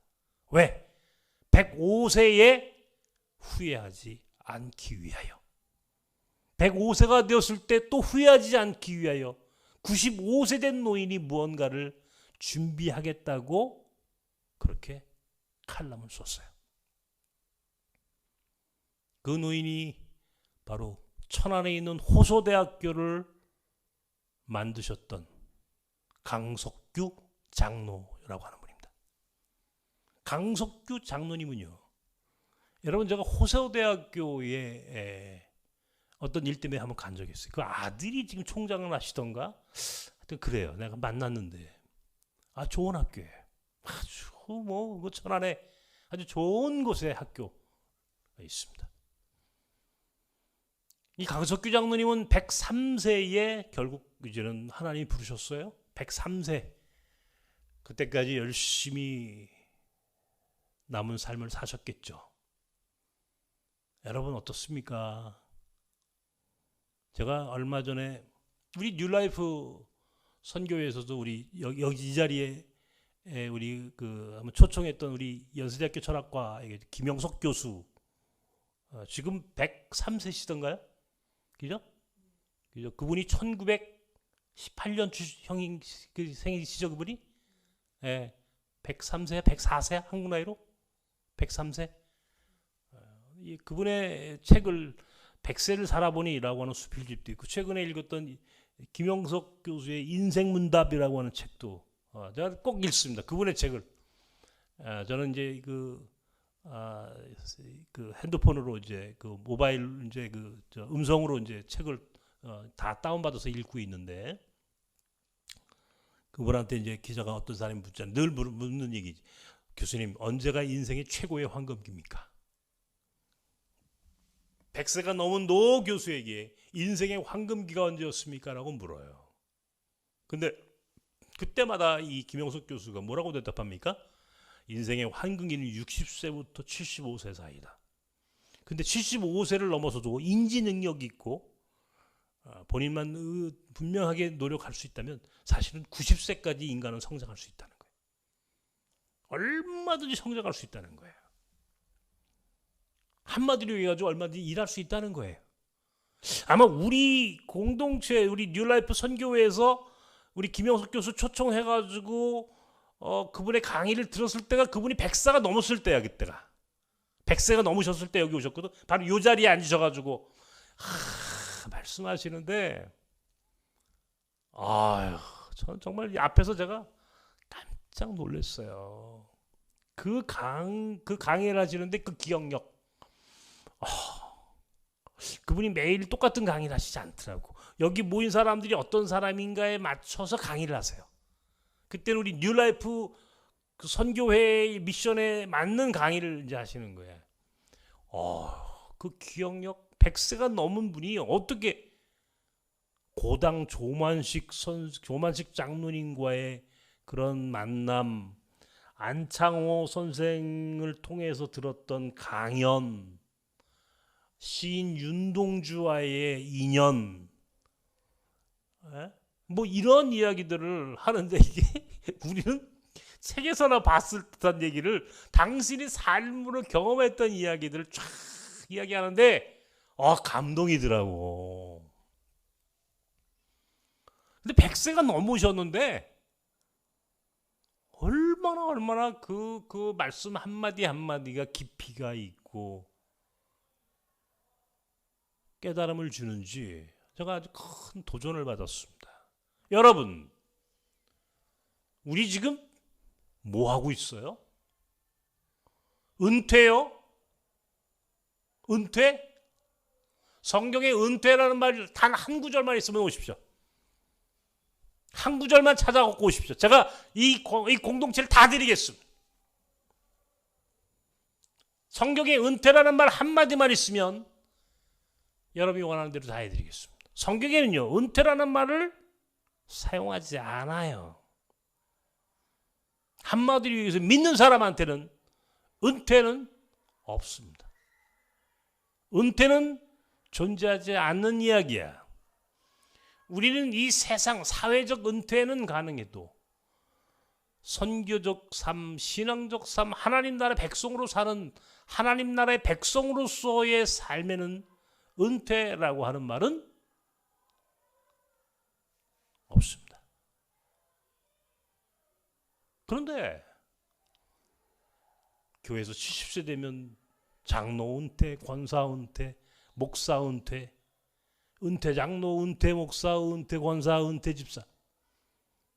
[SPEAKER 3] 왜? 105세에 후회하지 않기 위하여. 105세가 되었을 때 또 후회하지 않기 위하여 95세 된 노인이 무언가를 준비하겠다고 그렇게 칼럼을 썼어요. 그 노인이 바로 천안에 있는 호소대학교를 만드셨던 강석규 장로라고 하는 분입니다. 강석규 장로님은요, 여러분 제가 호소대학교에 어떤 일 때문에 한번 간 적이 있어요. 그 아들이 지금 총장을 하시던가 하여튼 그래요. 내가 만났는데 좋은 학교예요. 아주 그 천안에 아주 좋은 곳에 학교가 있습니다. 이 강석규 장로님은 103세에 결국 이제는 하나님이 부르셨어요. 103세. 그때까지 열심히 남은 삶을 사셨겠죠. 여러분 어떻습니까? 제가 얼마 전에 우리 뉴라이프 선교회에서도 우리 여기 이 자리에 우리 한번 초청했던 우리 연세대학교 철학과 김영석 교수, 지금 103세시던가요? 그죠? 그분이 1918년 형인 생이시죠, 그분이? 예. 103세, 104세 한국 나이로 103세. 그분의 책을 100세를 살아보니라고 하는 수필집도 있고, 최근에 읽었던 김영석 교수의 인생문답이라고 하는 책도 제가 꼭 읽습니다. 그분의 책을. 저는 이제 그 핸드폰으로 이제 그 모바일 이제 저 음성으로 이제 책을 다 다운받아서 읽고 있는데, 그분한테 이제 기자가 어떤 사람이 묻잖아요. 늘 묻는 얘기지. 교수님, 언제가 인생의 최고의 황금기입니까? 100세가 넘은 노 교수에게 인생의 황금기가 언제였습니까? 라고 물어요. 근데 그때마다 이 김영석 교수가 뭐라고 대답합니까? 인생의 황금기는 60세부터 75세 사이다. 근데 75세를 넘어서도 인지 능력이 있고 본인만 분명하게 노력할 수 있다면 사실은 90세까지 인간은 성장할 수 있다는 거예요. 얼마든지 성장할 수 있다는 거예요. 한마디로 얘기하죠. 얼마든지 일할 수 있다는 거예요. 아마 우리 공동체, 우리 뉴라이프 선교회에서 우리 김영석 교수 초청해가지고 그분의 강의를 들었을 때가 그분이 100세가 넘었을 때야. 그때가 100세가 넘으셨을 때 여기 오셨거든. 바로 이 자리에 앉으셔가지고 말씀하시는데, 아유, 저는 정말 앞에서 제가 깜짝 놀랐어요. 그 강의를 하시는데 그 기억력, 그분이 매일 똑같은 강의를 하시지 않더라고. 여기 모인 사람들이 어떤 사람인가에 맞춰서 강의를 하세요. 그때는 우리 뉴라이프 그 선교회의 미션에 맞는 강의를 이제 하시는 거예요. 그 기억력, 100세가 넘은 분이 어떻게 고당 조만식 장로님과의 그런 만남, 안창호 선생을 통해서 들었던 강연, 시인 윤동주와의 인연, 뭐 이런 이야기들을 하는데, 이게 우리는 책에서나 봤을 듯한 얘기를, 당신이 삶으로 경험했던 이야기들을 쫙 이야기하는데 감동이더라고. 근데 100세가 넘으셨는데 얼마나 그 말씀 한마디 한마디가 깊이가 있고 깨달음을 주는지 제가 아주 큰 도전을 받았습니다. 여러분, 우리 지금 뭐 하고 있어요? 은퇴요? 은퇴? 성경에 은퇴라는 말 단 한 구절만 있으면 오십시오. 한 구절만 찾아갖고 오십시오. 제가 이 공동체를 다 드리겠습니다. 성경에 은퇴라는 말 한마디만 있으면 여러분이 원하는 대로 다 해드리겠습니다. 성경에는요, 은퇴라는 말을 사용하지 않아요. 한마디로 얘기해서 믿는 사람한테는 은퇴는 없습니다. 은퇴는 존재하지 않는 이야기야. 우리는 이 세상 사회적 은퇴는 가능해도 선교적 삶, 신앙적 삶, 하나님 나라의 백성으로 사는 하나님 나라의 백성으로서의 삶에는 은퇴라고 하는 말은 없습니다. 그런데 교회에서 70세 되면 장로 은퇴, 권사 은퇴, 목사 은퇴, 은퇴 장로, 은퇴 목사, 은퇴 권사, 은퇴 집사.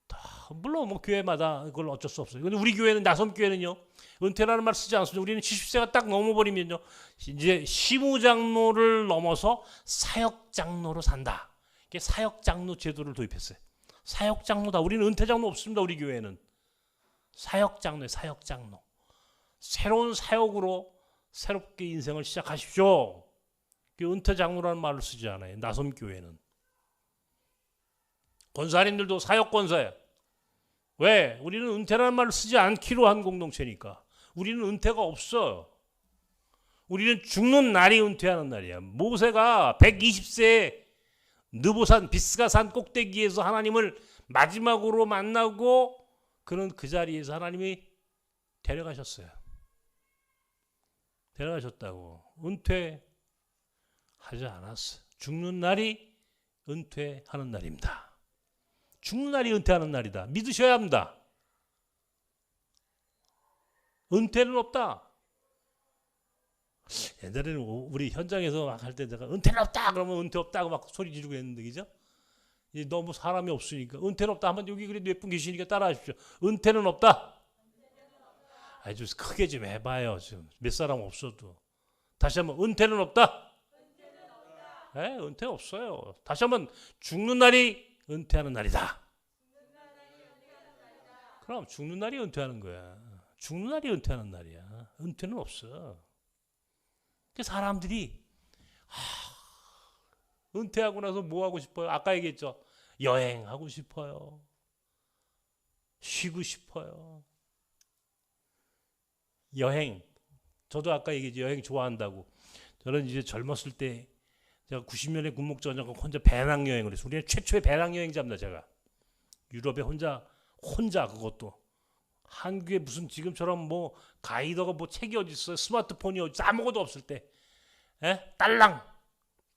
[SPEAKER 3] 다 물론 뭐 교회마다 그걸 어쩔 수 없어요. 근데 우리 교회는, 나섬교회는요, 은퇴라는 말 쓰지 않습니다. 우리는 70세가 딱 넘어버리면요, 이제 시무장로를 넘어서 사역장로로 산다. 이게 사역장로 제도를 도입했어요. 사역장로다. 우리는 은퇴장로 없습니다. 우리 교회는 사역장로예요. 사역장로. 새로운 사역으로 새롭게 인생을 시작하십시오. 은퇴장로라는 말을 쓰지 않아요. 나섬교회는. 권사님들도 사역권사예요. 왜? 우리는 은퇴라는 말을 쓰지 않기로 한 공동체니까. 우리는 은퇴가 없어요. 우리는 죽는 날이 은퇴하는 날이야. 모세가 120세에 느보산 비스가산 꼭대기에서 하나님을 마지막으로 만나고 그는 그 자리에서 하나님이 데려가셨어요. 데려가셨다고. 은퇴하지 않았어요. 죽는 날이 은퇴하는 날입니다. 죽는 날이 은퇴하는 날이다. 믿으셔야 합니다. 은퇴는 없다. 옛날에는 우리 현장에서 막 할 때 제가 은퇴는 없다 그러면 은퇴 없다고 막 소리 지르고 했는데, 그죠? 이제 너무 사람이 없으니까 은퇴는 없다. 한번 여기 그래도 몇 분 계시니까 따라하십시오. 은퇴는 없다. 아주 크게 좀 해봐요. 지금 몇 사람 없어도. 다시 한번 은퇴는 없다. 네, 은퇴 없어요. 다시 한번 죽는 날이 은퇴하는 날이다. 그럼 죽는 날이 은퇴하는 거야. 죽는 날이 은퇴하는 날이야. 은퇴는 없어. 사람들이 은퇴하고 나서 뭐 하고 싶어요? 아까 얘기했죠. 여행하고 싶어요. 쉬고 싶어요. 여행. 저도 아까 얘기했죠. 여행 좋아한다고. 저는 이제 젊었을 때 제가 90년에 군목전쟁 혼자 배낭여행을 했어요. 우리는 최초의 배낭여행자입니다. 제가 유럽에 혼자 그것도 한국에 무슨 지금처럼 뭐 가이더가 뭐 책이 어디 있어요? 스마트폰이 어디 있어요? 아무것도 없을 때 딸랑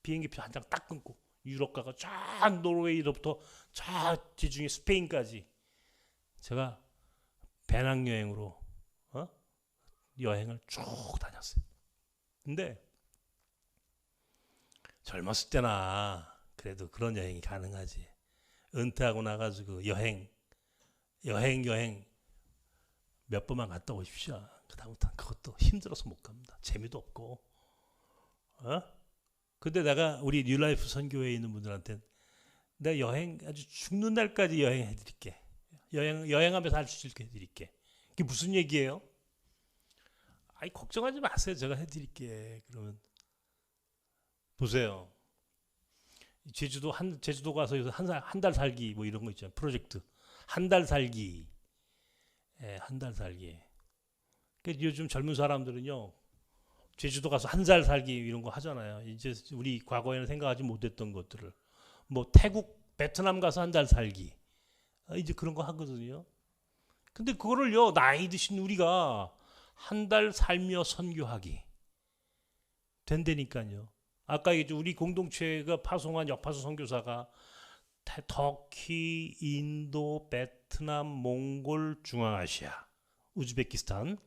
[SPEAKER 3] 비행기표 한 장 딱 끊고 유럽 가가 쫙 노르웨이로부터 쫙 지중해 스페인까지 제가 배낭여행으로 여행을 쭉 다녔어요. 근데 젊었을 때나 그래도 그런 여행이 가능하지. 은퇴하고 나가지고 여행 몇 번만 갔다 오십시오. 그다음부터는 그것도 힘들어서 못 갑니다. 재미도 없고. 근데 내가 우리 뉴라이프 선교회에 있는 분들한테 내가 여행 아주 죽는 날까지 여행해 드릴게. 여행하면서 할 수 있게 해 드릴게. 그게 무슨 얘기예요? 아이 걱정하지 마세요. 제가 해 드릴게. 그러면 보세요. 제주도 가서 한 달 살기 뭐 이런 거 있잖아요. 프로젝트. 한 달 살기. 한 달 살기. 그러니까 요즘 젊은 사람들은요. 제주도 가서 한 달 살기 이런 거 하잖아요. 이제 우리 과거에는 생각하지 못했던 것들을 뭐 태국, 베트남 가서 한 달 살기. 이제 그런 거 하거든요. 근데 그거를요. 나이 드신 우리가 한 달 살며 선교하기 된다니까요. 아까 얘기했죠. 우리 공동체가 파송한 역파수 선교사가 터키, 인도, 베트남, 몽골, 중앙아시아, 우즈베키스탄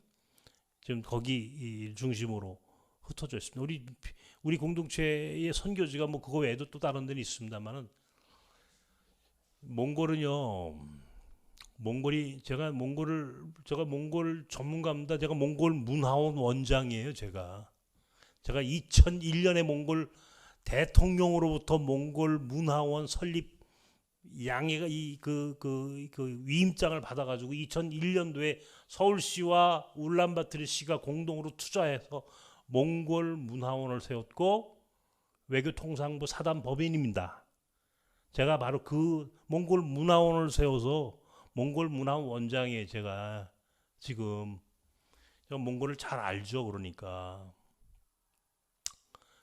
[SPEAKER 3] 지금 거기 중심으로 흩어져 있습니다. 우리 공동체의 선교지가 뭐 그거 외에도 또 다른 데는 있습니다만은 제가 몽골 전문가입니다. 제가 몽골 문화원 원장이에요. 제가 2001년에 몽골 대통령으로부터 몽골 문화원 설립 양해가 그 위임장을 받아가지고 2001년도에 서울시와 울란바토르시가 공동으로 투자해서 몽골 문화원을 세웠고 외교통상부 사단 법인입니다. 제가 바로 그 몽골 문화원을 세워서 몽골 문화원 원장이에요. 제가 지금 몽골을 잘 알죠. 그러니까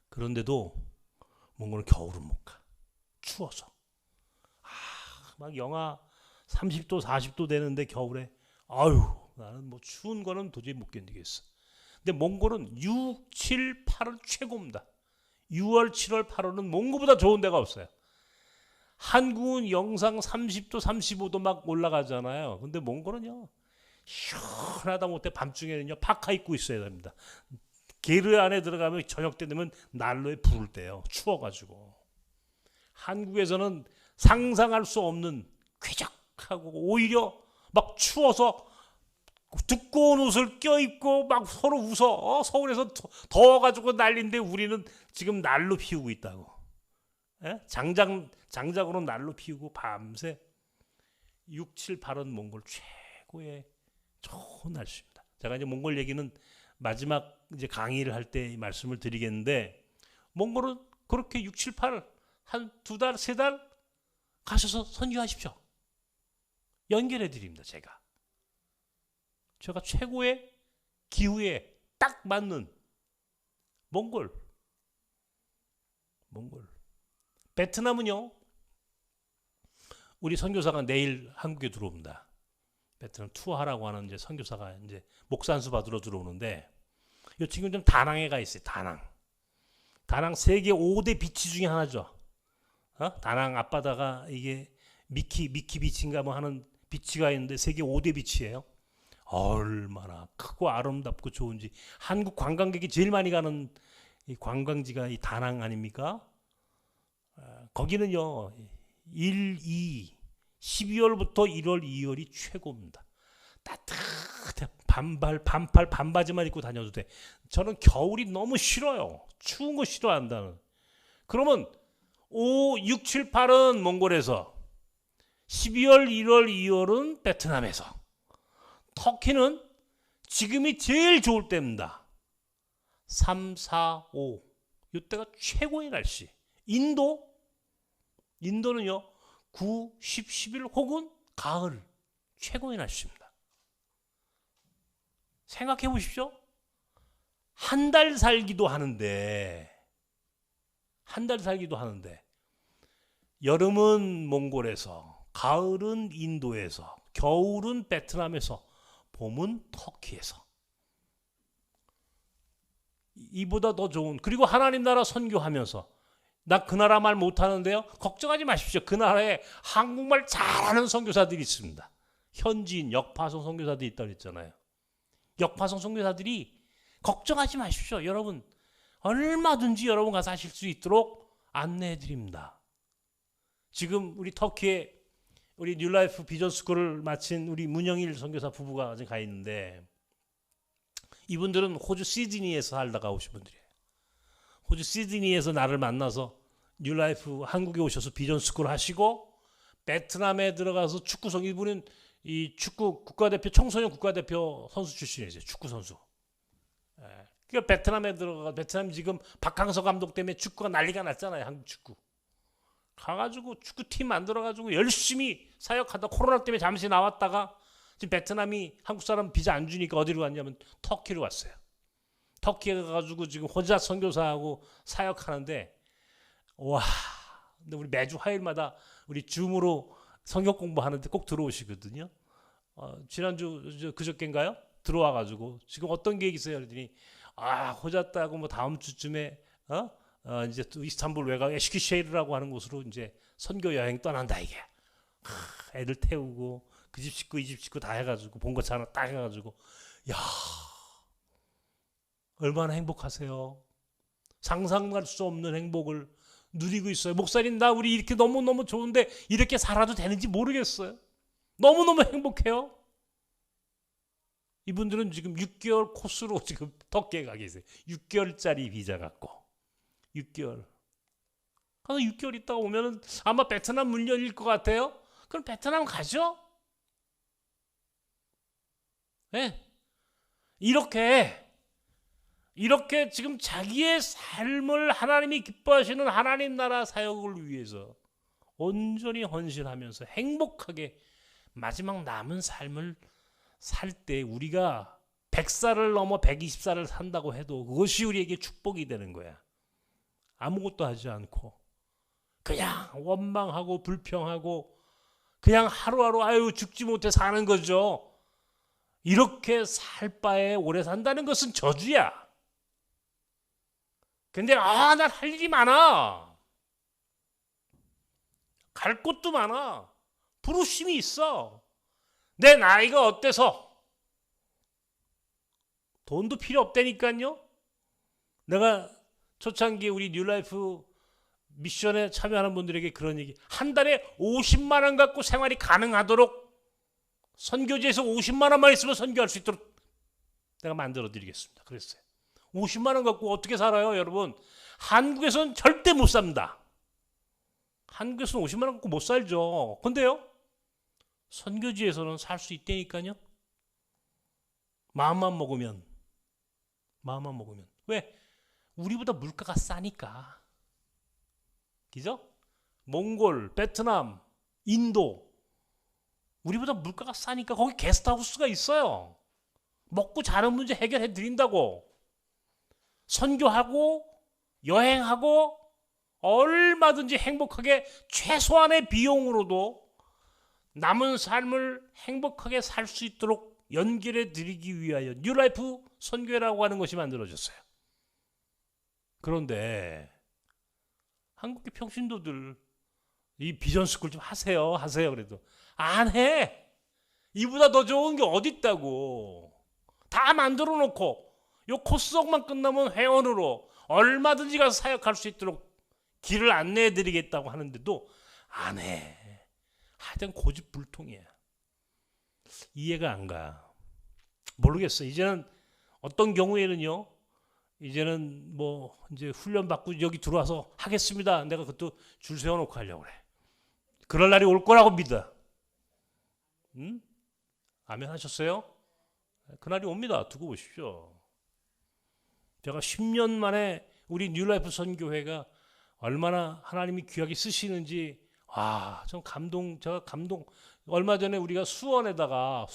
[SPEAKER 3] 그런데도 몽골은 겨울은 못 가. 추워서. 막 영하 30도 40도 되는데 겨울에 나는 뭐 추운 거는 도저히 못 견디겠어. 근데 몽골은 6, 7, 8은 최고입니다. 6월, 7월, 8월은 몽골보다 좋은 데가 없어요. 한국은 영상 30도 35도 막 올라가잖아요. 근데 몽골은요 시원하다 못해 밤중에는요 파카 입고 있어야 됩니다. 게르 안에 들어가면 저녁 때 되면 난로에 불을 때요. 추워가지고. 한국에서는 상상할 수 없는 쾌적하고 오히려 막 추워서 두꺼운 옷을 껴입고 막 서로 웃어. 서울에서 더워가지고 난리인데 우리는 지금 난로 피우고 있다고. 장작으로 난로 피우고 밤새 6, 7, 8은 몽골 최고의 좋은 날씨입니다. 제가 이제 몽골 얘기는 마지막 이제 강의를 할 때 말씀을 드리겠는데 몽골은 그렇게 6, 7, 8 한 2달, 3달 가셔서 선교하십시오. 연결해 드립니다. 제가 최고의 기후에 딱 맞는 몽골. 베트남은요. 우리 선교사가 내일 한국에 들어옵니다. 베트남 투어하라고 하는 이제 선교사가 이제 목산수 받으러 들어오는데 이 지금 좀 다낭에 가 있어요. 다낭 세계 5대 비치 중에 하나죠. 다낭 앞바다가 이게 미키 비치인가 뭐 하는 비치가 있는데 세계 5대 비치예요. 얼마나 크고 아름답고 좋은지. 한국 관광객이 제일 많이 가는 이 관광지가 이 다낭 아닙니까? 거기는요 12월부터 1월, 2월이 최고입니다. 반바지만 입고 다녀도 돼. 저는 겨울이 너무 싫어요. 추운 거 싫어한다는. 그러면 5, 6, 7, 8은 몽골에서, 12월, 1월, 2월은 베트남에서, 터키는 지금이 제일 좋을 때입니다. 3, 4, 5 이때가 최고의 날씨. 인도는요 9, 10, 11 혹은 가을 최고의 날씨입니다. 생각해 보십시오. 한 달 살기도 하는데 여름은 몽골에서, 가을은 인도에서, 겨울은 베트남에서, 봄은 터키에서. 이보다 더 좋은, 그리고 하나님 나라 선교하면서, 나 그 나라 말 못하는데요, 걱정하지 마십시오. 그 나라에 한국말 잘하는 선교사들이 있습니다. 현지인 역파송 선교사들이 있다고 했잖아요. 역파송 선교사들이, 걱정하지 마십시오. 여러분 얼마든지 여러분 가서 하실 수 있도록 안내해 드립니다. 지금 우리 터키에 우리 뉴라이프 비전 스쿨을 마친 우리 문영일 선교사 부부가 아직 가 있는데, 이분들은 호주 시드니에서 살다가 오신 분들이에요. 호주 시드니에서 나를 만나서 뉴라이프 한국에 오셔서 비전 스쿨 하시고, 베트남에 들어가서 축구성, 이분은 이 축구 국가대표, 청소년 국가대표 선수 출신이세요. 축구 선수. 그러니까 베트남에 들어가, 베트남 지금 박항서 감독 때문에 축구가 난리가 났잖아요. 한국 축구. 가가지고 축구팀 만들어가지고 열심히 사역하다 코로나 때문에 잠시 나왔다가 지금 베트남이 한국 사람 비자 안 주니까 어디로 갔냐면 터키로 왔어요. 터키에 가가지고 지금 혼자 선교사하고 사역하는데, 와, 근데 우리 매주 화요일마다 우리 줌으로 성경 공부하는데 꼭 들어오시거든요. 지난주 그저께인가요? 들어와가지고 지금 어떤 계획 있어요? 그랬더니 호자따고 뭐 다음 주쯤에 이제 또 이스탄불 외곽 에시키셰이르라고 하는 곳으로 이제 선교 여행 떠난다 이게. 애들 태우고 그 집 식구 이 집 식구 다 해가지고 본거차 하나 딱 해가지고, 야, 얼마나 행복하세요. 상상할 수 없는 행복을 누리고 있어요. 목사님, 나 우리 이렇게 너무너무 좋은데 이렇게 살아도 되는지 모르겠어요. 너무너무 행복해요. 이분들은 지금 6개월 코스로 지금 터키에 가 계세요. 6개월짜리 비자 갖고 6개월. 가서 6개월 있다가 오면은 아마 베트남 문 열릴 것 같아요. 그럼 베트남 가죠? 네. 이렇게 지금 자기의 삶을 하나님이 기뻐하시는 하나님 나라 사역을 위해서 온전히 헌신하면서 행복하게 마지막 남은 삶을 살 때, 우리가 100살을 넘어 120살을 산다고 해도 그것이 우리에게 축복이 되는 거야. 아무것도 하지 않고 그냥 원망하고 불평하고 그냥 하루하루 죽지 못해 사는 거죠. 이렇게 살 바에 오래 산다는 것은 저주야. 근데 난 할 일이 많아. 갈 곳도 많아. 부르심이 있어. 내 나이가 어때서? 돈도 필요 없다니까요. 내가 초창기 우리 뉴라이프 미션에 참여하는 분들에게 그런 얘기, 한 달에 50만 원 갖고 생활이 가능하도록 선교지에서 50만 원만 있으면 선교할 수 있도록 내가 만들어 드리겠습니다. 그랬어요. 50만 원 갖고 어떻게 살아요, 여러분? 한국에서는 절대 못 삽니다. 한국에서는 50만 원 갖고 못 살죠. 근데요, 선교지에서는 살 수 있다니까요. 마음만 먹으면. 왜? 우리보다 물가가 싸니까. 그죠? 몽골, 베트남, 인도, 우리보다 물가가 싸니까 거기 게스트하우스가 있어요. 먹고 자는 문제 해결해 드린다고. 선교하고 여행하고 얼마든지 행복하게 최소한의 비용으로도 남은 삶을 행복하게 살 수 있도록 연결해 드리기 위하여 뉴라이프 선교회라고 하는 것이 만들어졌어요. 그런데 한국의 평신도들 이 비전 스쿨 좀 하세요. 그래도 안 해. 이보다 더 좋은 게 어디 있다고. 다 만들어 놓고 요 코스석만 끝나면 회원으로 얼마든지 가서 사역할 수 있도록 길을 안내해 드리겠다고 하는데도 안 해. 하여튼 고집불통이야. 이해가 안 가. 모르겠어요. 이제는 어떤 경우에는요. 이제는 뭐 이제 훈련 받고 여기 들어와서 하겠습니다. 내가 그것도 줄 세워놓고 하려고 그래. 그럴 날이 올 거라고 믿어. 아멘 하셨어요? 그날이 옵니다. 두고 보십시오. 제가 10년 만에 우리 뉴라이프 선교회가 얼마나 하나님이 귀하게 쓰시는지 전 제가 감동. 얼마 전에 우리가 수원에다가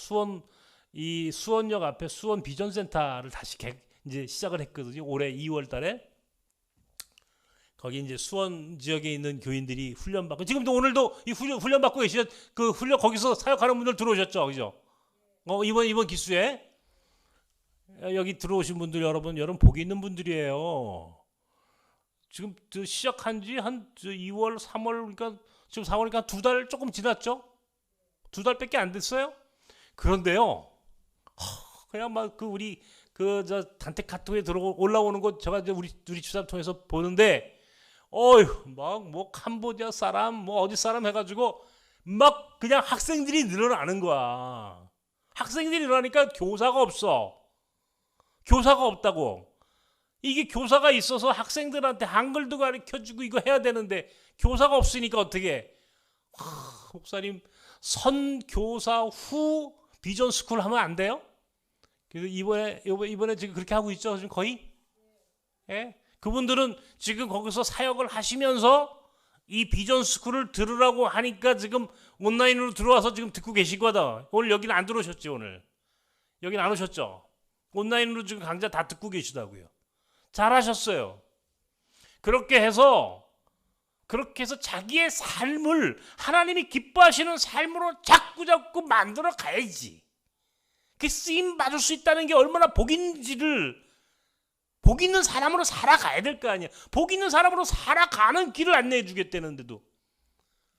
[SPEAKER 3] 이 수원역 앞에 수원 비전센터를 다시 이제 시작을 했거든요. 올해 2월 달에. 거기 이제 수원 지역에 있는 교인들이 훈련받고 지금도 오늘도 이 훈련받고 계시죠. 그 훈련 거기서 사역하는 분들 들어오셨죠. 그죠? 이번 기수에 여기 들어오신 분들 여러분 복이 있는 분들이에요. 지금 시작한 지 한 2월, 3월 그러니까 지금 4월이니까 2달 조금 지났죠? 2달밖에 안 됐어요. 그런데요. 그냥 막 우리 단체 카톡에 올라오는 거 제가 이제 우리 집사람 통해서 보는데 막 뭐 캄보디아 사람 뭐 어디 사람 해가지고 막 그냥 학생들이 늘어나는 거야. 학생들이 늘어나니까 교사가 없어. 교사가 없다고. 이게 교사가 있어서 학생들한테 한글도 가르쳐주고 이거 해야 되는데 교사가 없으니까 어떻게? 목사님 선교사 후 비전 스쿨 하면 안 돼요? 그래서 이번에 지금 그렇게 하고 있죠. 지금 거의. 예? 그분들은 지금 거기서 사역을 하시면서 이 비전 스쿨을 들으라고 하니까 지금 온라인으로 들어와서 지금 듣고 계시거든. 오늘 여기는 안 들어오셨지 오늘. 여기는 안 오셨죠. 온라인으로 지금 강좌 다 듣고 계시다고요. 잘하셨어요. 그렇게 해서 자기의 삶을 하나님이 기뻐하시는 삶으로 자꾸 만들어 가야지. 그 쓰임 받을 수 있다는 게 얼마나 복 있는지를 복 있는 사람으로 살아가야 될 거 아니야. 복 있는 사람으로 살아가는 길을 안내해 주겠다는데도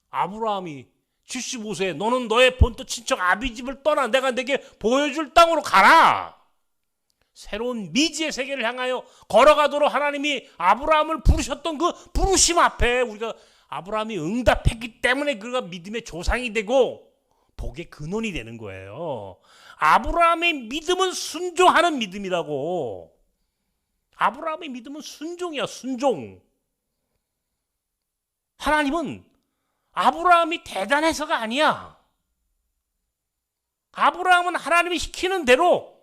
[SPEAKER 3] 아브라함이 75세에 너는 너의 본토 친척 아비집을 떠나 내가 내게 보여줄 땅으로 가라. 새로운 미지의 세계를 향하여 걸어가도록 하나님이 아브라함을 부르셨던 그 부르심 앞에 우리가 아브라함이 응답했기 때문에 그가 믿음의 조상이 되고 복의 근원이 되는 거예요. 아브라함의 믿음은 순종하는 믿음이라고. 아브라함의 믿음은 순종이야, 순종. 하나님은 아브라함이 대단해서가 아니야. 아브라함은 하나님이 시키는 대로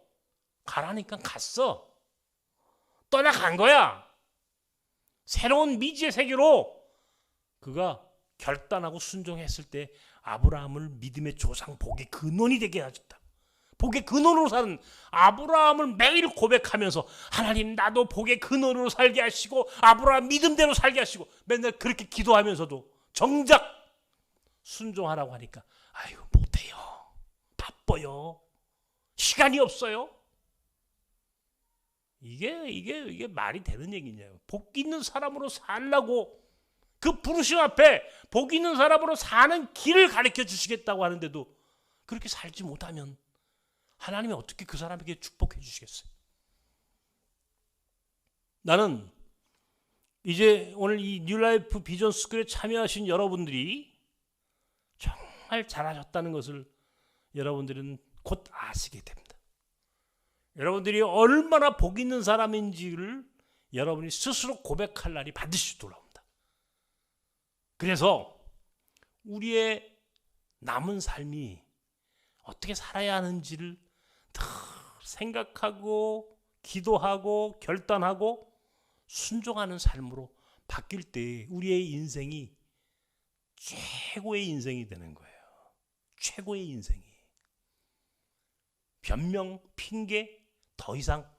[SPEAKER 3] 가라니까 갔어. 떠나간 거야. 새로운 미지의 세계로 그가 결단하고 순종했을 때 아브라함을 믿음의 조상 복의 근원이 되게 하셨다. 복의 근원으로 사는 아브라함을 매일 고백하면서 하나님 나도 복의 근원으로 살게 하시고 아브라함 믿음대로 살게 하시고 맨날 그렇게 기도하면서도 정작 순종하라고 하니까 아유 못해요. 바빠요. 시간이 없어요. 이게 말이 되는 얘기냐요. 복 있는 사람으로 살라고 그 부르심 앞에 복 있는 사람으로 사는 길을 가르쳐 주시겠다고 하는데도 그렇게 살지 못하면 하나님이 어떻게 그 사람에게 축복해 주시겠어요? 나는 이제 오늘 이 뉴라이프 비전 스쿨에 참여하신 여러분들이 정말 잘하셨다는 것을 여러분들은 곧 아시게 됩니다. 여러분들이 얼마나 복 있는 사람인지를 여러분이 스스로 고백할 날이 반드시 돌아옵니다. 그래서 우리의 남은 삶이 어떻게 살아야 하는지를 더 생각하고 기도하고 결단하고 순종하는 삶으로 바뀔 때 우리의 인생이 최고의 인생이 되는 거예요. 최고의 인생이. 변명, 핑계 더 이상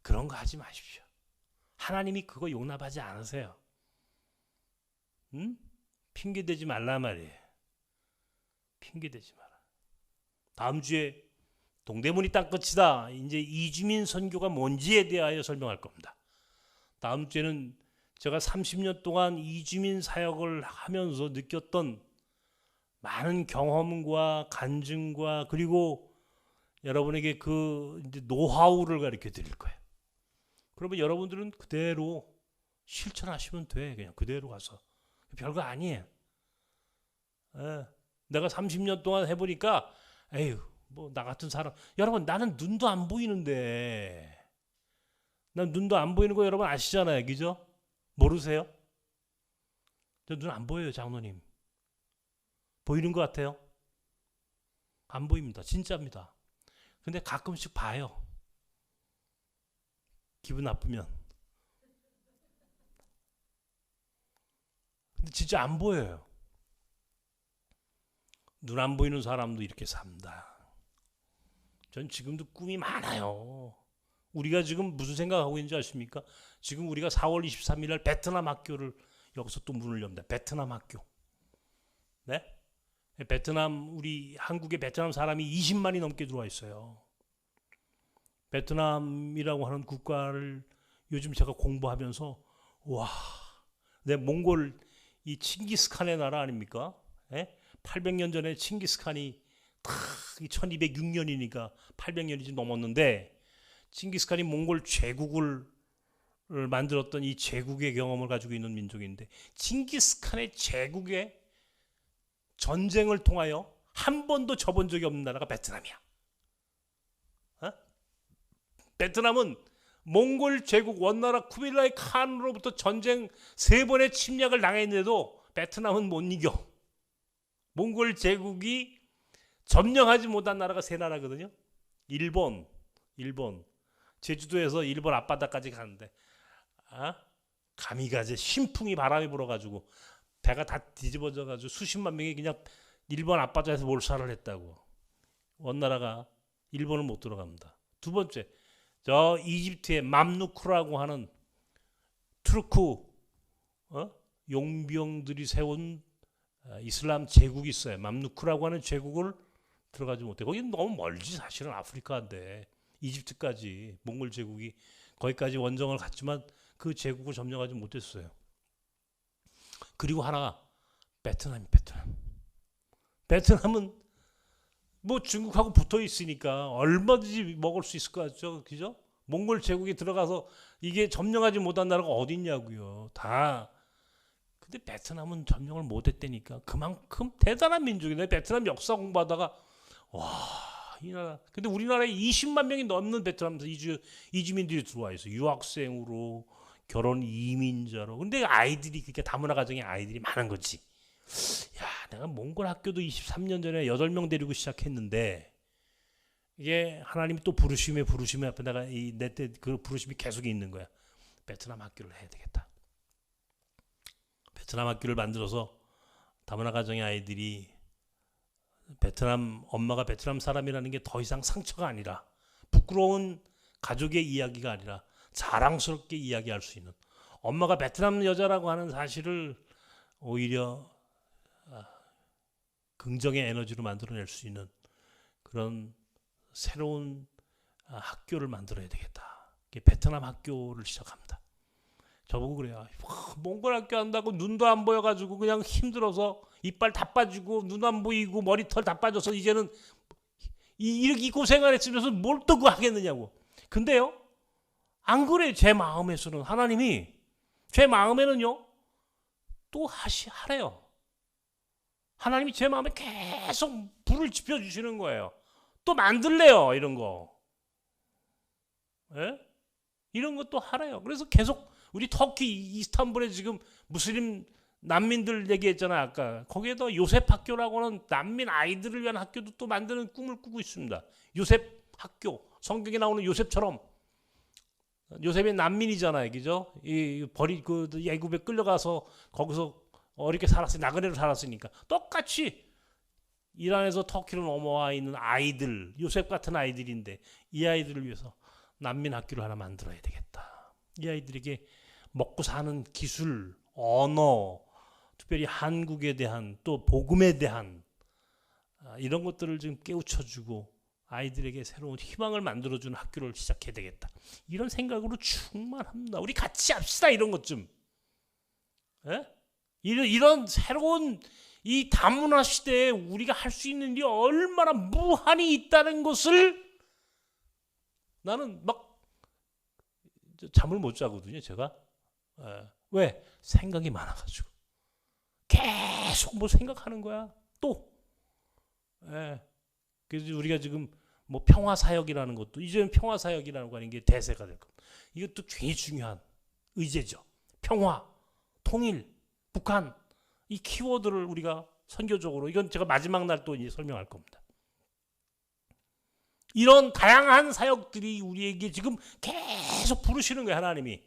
[SPEAKER 3] 그런 거 하지 마십시오. 하나님이 그거 용납하지 않으세요. 응? 핑계대지 말라 말이에요. 핑계대지 마라. 다음 주에 동대문이 땅끝이다. 이제 이주민 선교가 뭔지에 대하여 설명할 겁니다. 다음 주에는 제가 30년 동안 이주민 사역을 하면서 느꼈던 많은 경험과 간증과 그리고 여러분에게 그 이제 노하우를 가르쳐 드릴 거예요. 그러면 여러분들은 그대로 실천하시면 돼. 그냥 그대로 가서. 별거 아니에요. 내가 30년 동안 해보니까 에휴 뭐 나 같은 사람, 여러분 나는 눈도 안 보이는데, 난 눈도 안 보이는 거 여러분 아시잖아요, 그죠? 모르세요? 저 눈 안 보여요, 장로님. 보이는 것 같아요? 안 보입니다, 진짜입니다. 근데 가끔씩 봐요. 기분 나쁘면. 근데 진짜 안 보여요. 눈 안 보이는 사람도 이렇게 삽니다. 전 지금도 꿈이 많아요. 우리가 지금 무슨 생각하고 있는지 아십니까? 지금 우리가 4월 23일 날 베트남 학교를 여기서 또 문을 엽니다. 베트남 학교. 네? 베트남, 우리 한국에 베트남 사람이 20만이 넘게 들어와 있어요. 베트남이라고 하는 국가를 요즘 제가 공부하면서 와, 내 몽골 이 칭기스칸의 나라 아닙니까? 예? 800년 전에 칭기스칸이 딱 1206년이니까 800년이 넘었는데, 칭기스칸이 몽골 제국을 만들었던 이 제국의 경험을 가지고 있는 민족인데, 칭기스칸의 제국의 전쟁을 통하여 한 번도 져본 적이 없는 나라가 베트남이야. 어? 베트남은 몽골 제국 원나라 쿠빌라이 칸으로부터 전쟁 3번의 침략을 당했는데도 베트남은 못 이겨. 몽골 제국이 점령하지 못한 나라가 3나라거든요. 일본, 제주도에서 일본 앞바다까지 가는데, 가미가제 신풍이 바람이 불어가지고 배가 다 뒤집어져가지고 수십만 명이 그냥 일본 앞바다에서 몰살을 했다고. 원나라가 일본을 못 들어갑니다. 두 번째, 저 이집트의 맘루크라고 하는 투르크 용병들이 세운 이슬람 제국이 있어요. 맘루크라고 하는 제국을 들어가지 못해. 거기는 너무 멀지, 사실은 아프리카인데. 이집트까지 몽골 제국이 거기까지 원정을 갔지만 그 제국을 점령하지 못했어요. 그리고 하나가 베트남은 뭐 중국하고 붙어 있으니까 얼마든지 먹을 수 있을 것 같죠, 그죠? 몽골 제국이 들어가서 이게 점령하지 못한 나라가 어디 있냐고요, 다. 근데 베트남은 점령을 못했다니까. 그만큼 대단한 민족이네. 베트남 역사 공부하다가 와, 이 나라. 근데 우리나라에 20만 명이 넘는 베트남에서 이주민들이 들어와 있어. 유학생으로, 결혼 이민자로. 근데 아이들이 그렇게 다문화 가정의 아이들이 많은 거지. 야, 내가 몽골 학교도 23년 전에 8명 데리고 시작했는데, 이게 하나님이 또 부르심에 앞에 내가 내 때 그 부르심이 계속 있는 거야. 베트남 학교를 해야 되겠다. 베트남 학교를 만들어서 다문화 가정의 아이들이 베트남, 엄마가 베트남 사람이라는 게 더 이상 상처가 아니라, 부끄러운 가족의 이야기가 아니라 자랑스럽게 이야기할 수 있는, 엄마가 베트남 여자라고 하는 사실을 오히려 긍정의 에너지로 만들어낼 수 있는 그런 새로운 학교를 만들어야 되겠다. 베트남 학교를 시작합니다. 저보고 그래요. 몽골 학교 한다고 눈도 안 보여가지고 그냥 힘들어서 이빨 다 빠지고 눈 안 보이고 머리털 다 빠져서 이제는 이렇게 고생을 했으면서 뭘 또 하겠느냐고. 근데요, 안 그래. 제 마음에서는 하나님이 제 마음에는요 또 하래요. 하나님이 제 마음에 계속 불을 지펴주시는 거예요. 또 만들래요, 이런 거. 예? 이런 것도 하래요. 그래서 계속 우리 터키 이스탄불에 지금 무슬림 난민들 얘기했잖아요, 아까. 거기에다 요셉 학교라고 하는 난민 아이들을 위한 학교도 또 만드는 꿈을 꾸고 있습니다. 요셉 학교, 성경에 나오는 요셉처럼. 요셉이 난민이잖아요, 그죠? 애굽에 끌려가서 거기서 어렵게 살았으니, 나그네로 살았으니까 똑같이 이란에서 터키로 넘어와 있는 아이들, 요셉 같은 아이들인데, 이 아이들을 위해서 난민 학교를 하나 만들어야 되겠다. 이 아이들에게 먹고 사는 기술, 언어, 특별히 한국에 대한, 또 복음에 대한 이런 것들을 지금 깨우쳐주고 아이들에게 새로운 희망을 만들어주는 학교를 시작해야 되겠다. 이런 생각으로 충만합니다. 우리 같이 합시다, 이런 것 좀. 예? 이런 새로운 이 다문화 시대에 우리가 할 수 있는 일이 얼마나 무한히 있다는 것을, 나는 막 잠을 못 자거든요, 제가. 왜? 생각이 많아가지고. 계속 뭐 생각하는 거야, 또. 그래서 우리가 지금 뭐 평화 사역이라는 것도 이제는 평화 사역이라는 거 아닌 게 대세가 될 겁니다. 이것도 굉장히 중요한 의제죠. 평화, 통일, 북한 이 키워드를 우리가 선교적으로 이건 제가 마지막 날 또 이제 설명할 겁니다. 이런 다양한 사역들이 우리에게 지금 계속 부르시는 거예요. 하나님이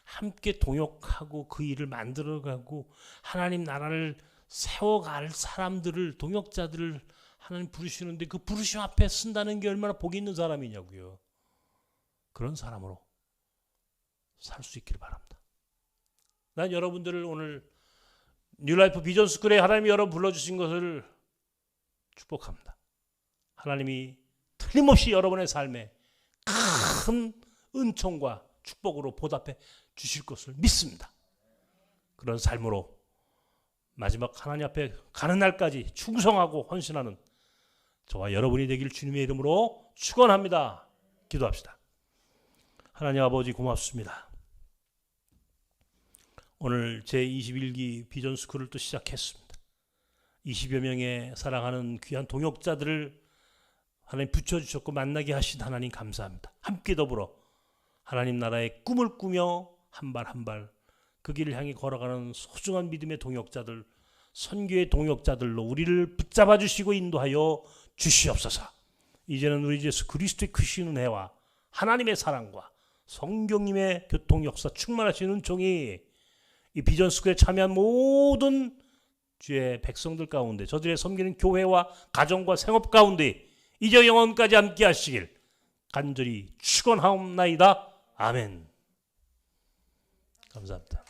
[SPEAKER 3] 함께 동역하고 그 일을 만들어가고 하나님 나라를 세워갈 사람들을 동역자들을 하나님 부르시는데 그 부르심 앞에 쓴다는 게 얼마나 복이 있는 사람이냐고요. 그런 사람으로 살 수 있기를 바랍니다. 난 여러분들을 오늘 뉴라이프 비전스쿨에 하나님이 여러분 불러주신 것을 축복합니다. 하나님이 틀림없이 여러분의 삶에 큰 은총과 축복으로 보답해 주실 것을 믿습니다. 그런 삶으로 마지막 하나님 앞에 가는 날까지 충성하고 헌신하는 저와 여러분이 되길 주님의 이름으로 축원합니다. 기도합시다. 하나님 아버지 고맙습니다. 오늘 제21기 비전스쿨을 또 시작했습니다. 20여 명의 사랑하는 귀한 동역자들을 하나님 붙여주셨고 만나게 하신 하나님 감사합니다. 함께 더불어 하나님 나라의 꿈을 꾸며 한 발 한 발 그 길을 향해 걸어가는 소중한 믿음의 동역자들, 선교의 동역자들로 우리를 붙잡아 주시고 인도하여 주시옵소서. 이제는 우리 예수 그리스도의 크신 은혜와 하나님의 사랑과 성령님의 교통 역사 충만하신 은총이 이 비전스쿨에 참여한 모든 주의 백성들 가운데 저들의 섬기는 교회와 가정과 생업 가운데 이제 영원까지 함께 하시길 간절히 축원하옵나이다. 아멘. 감사합니다.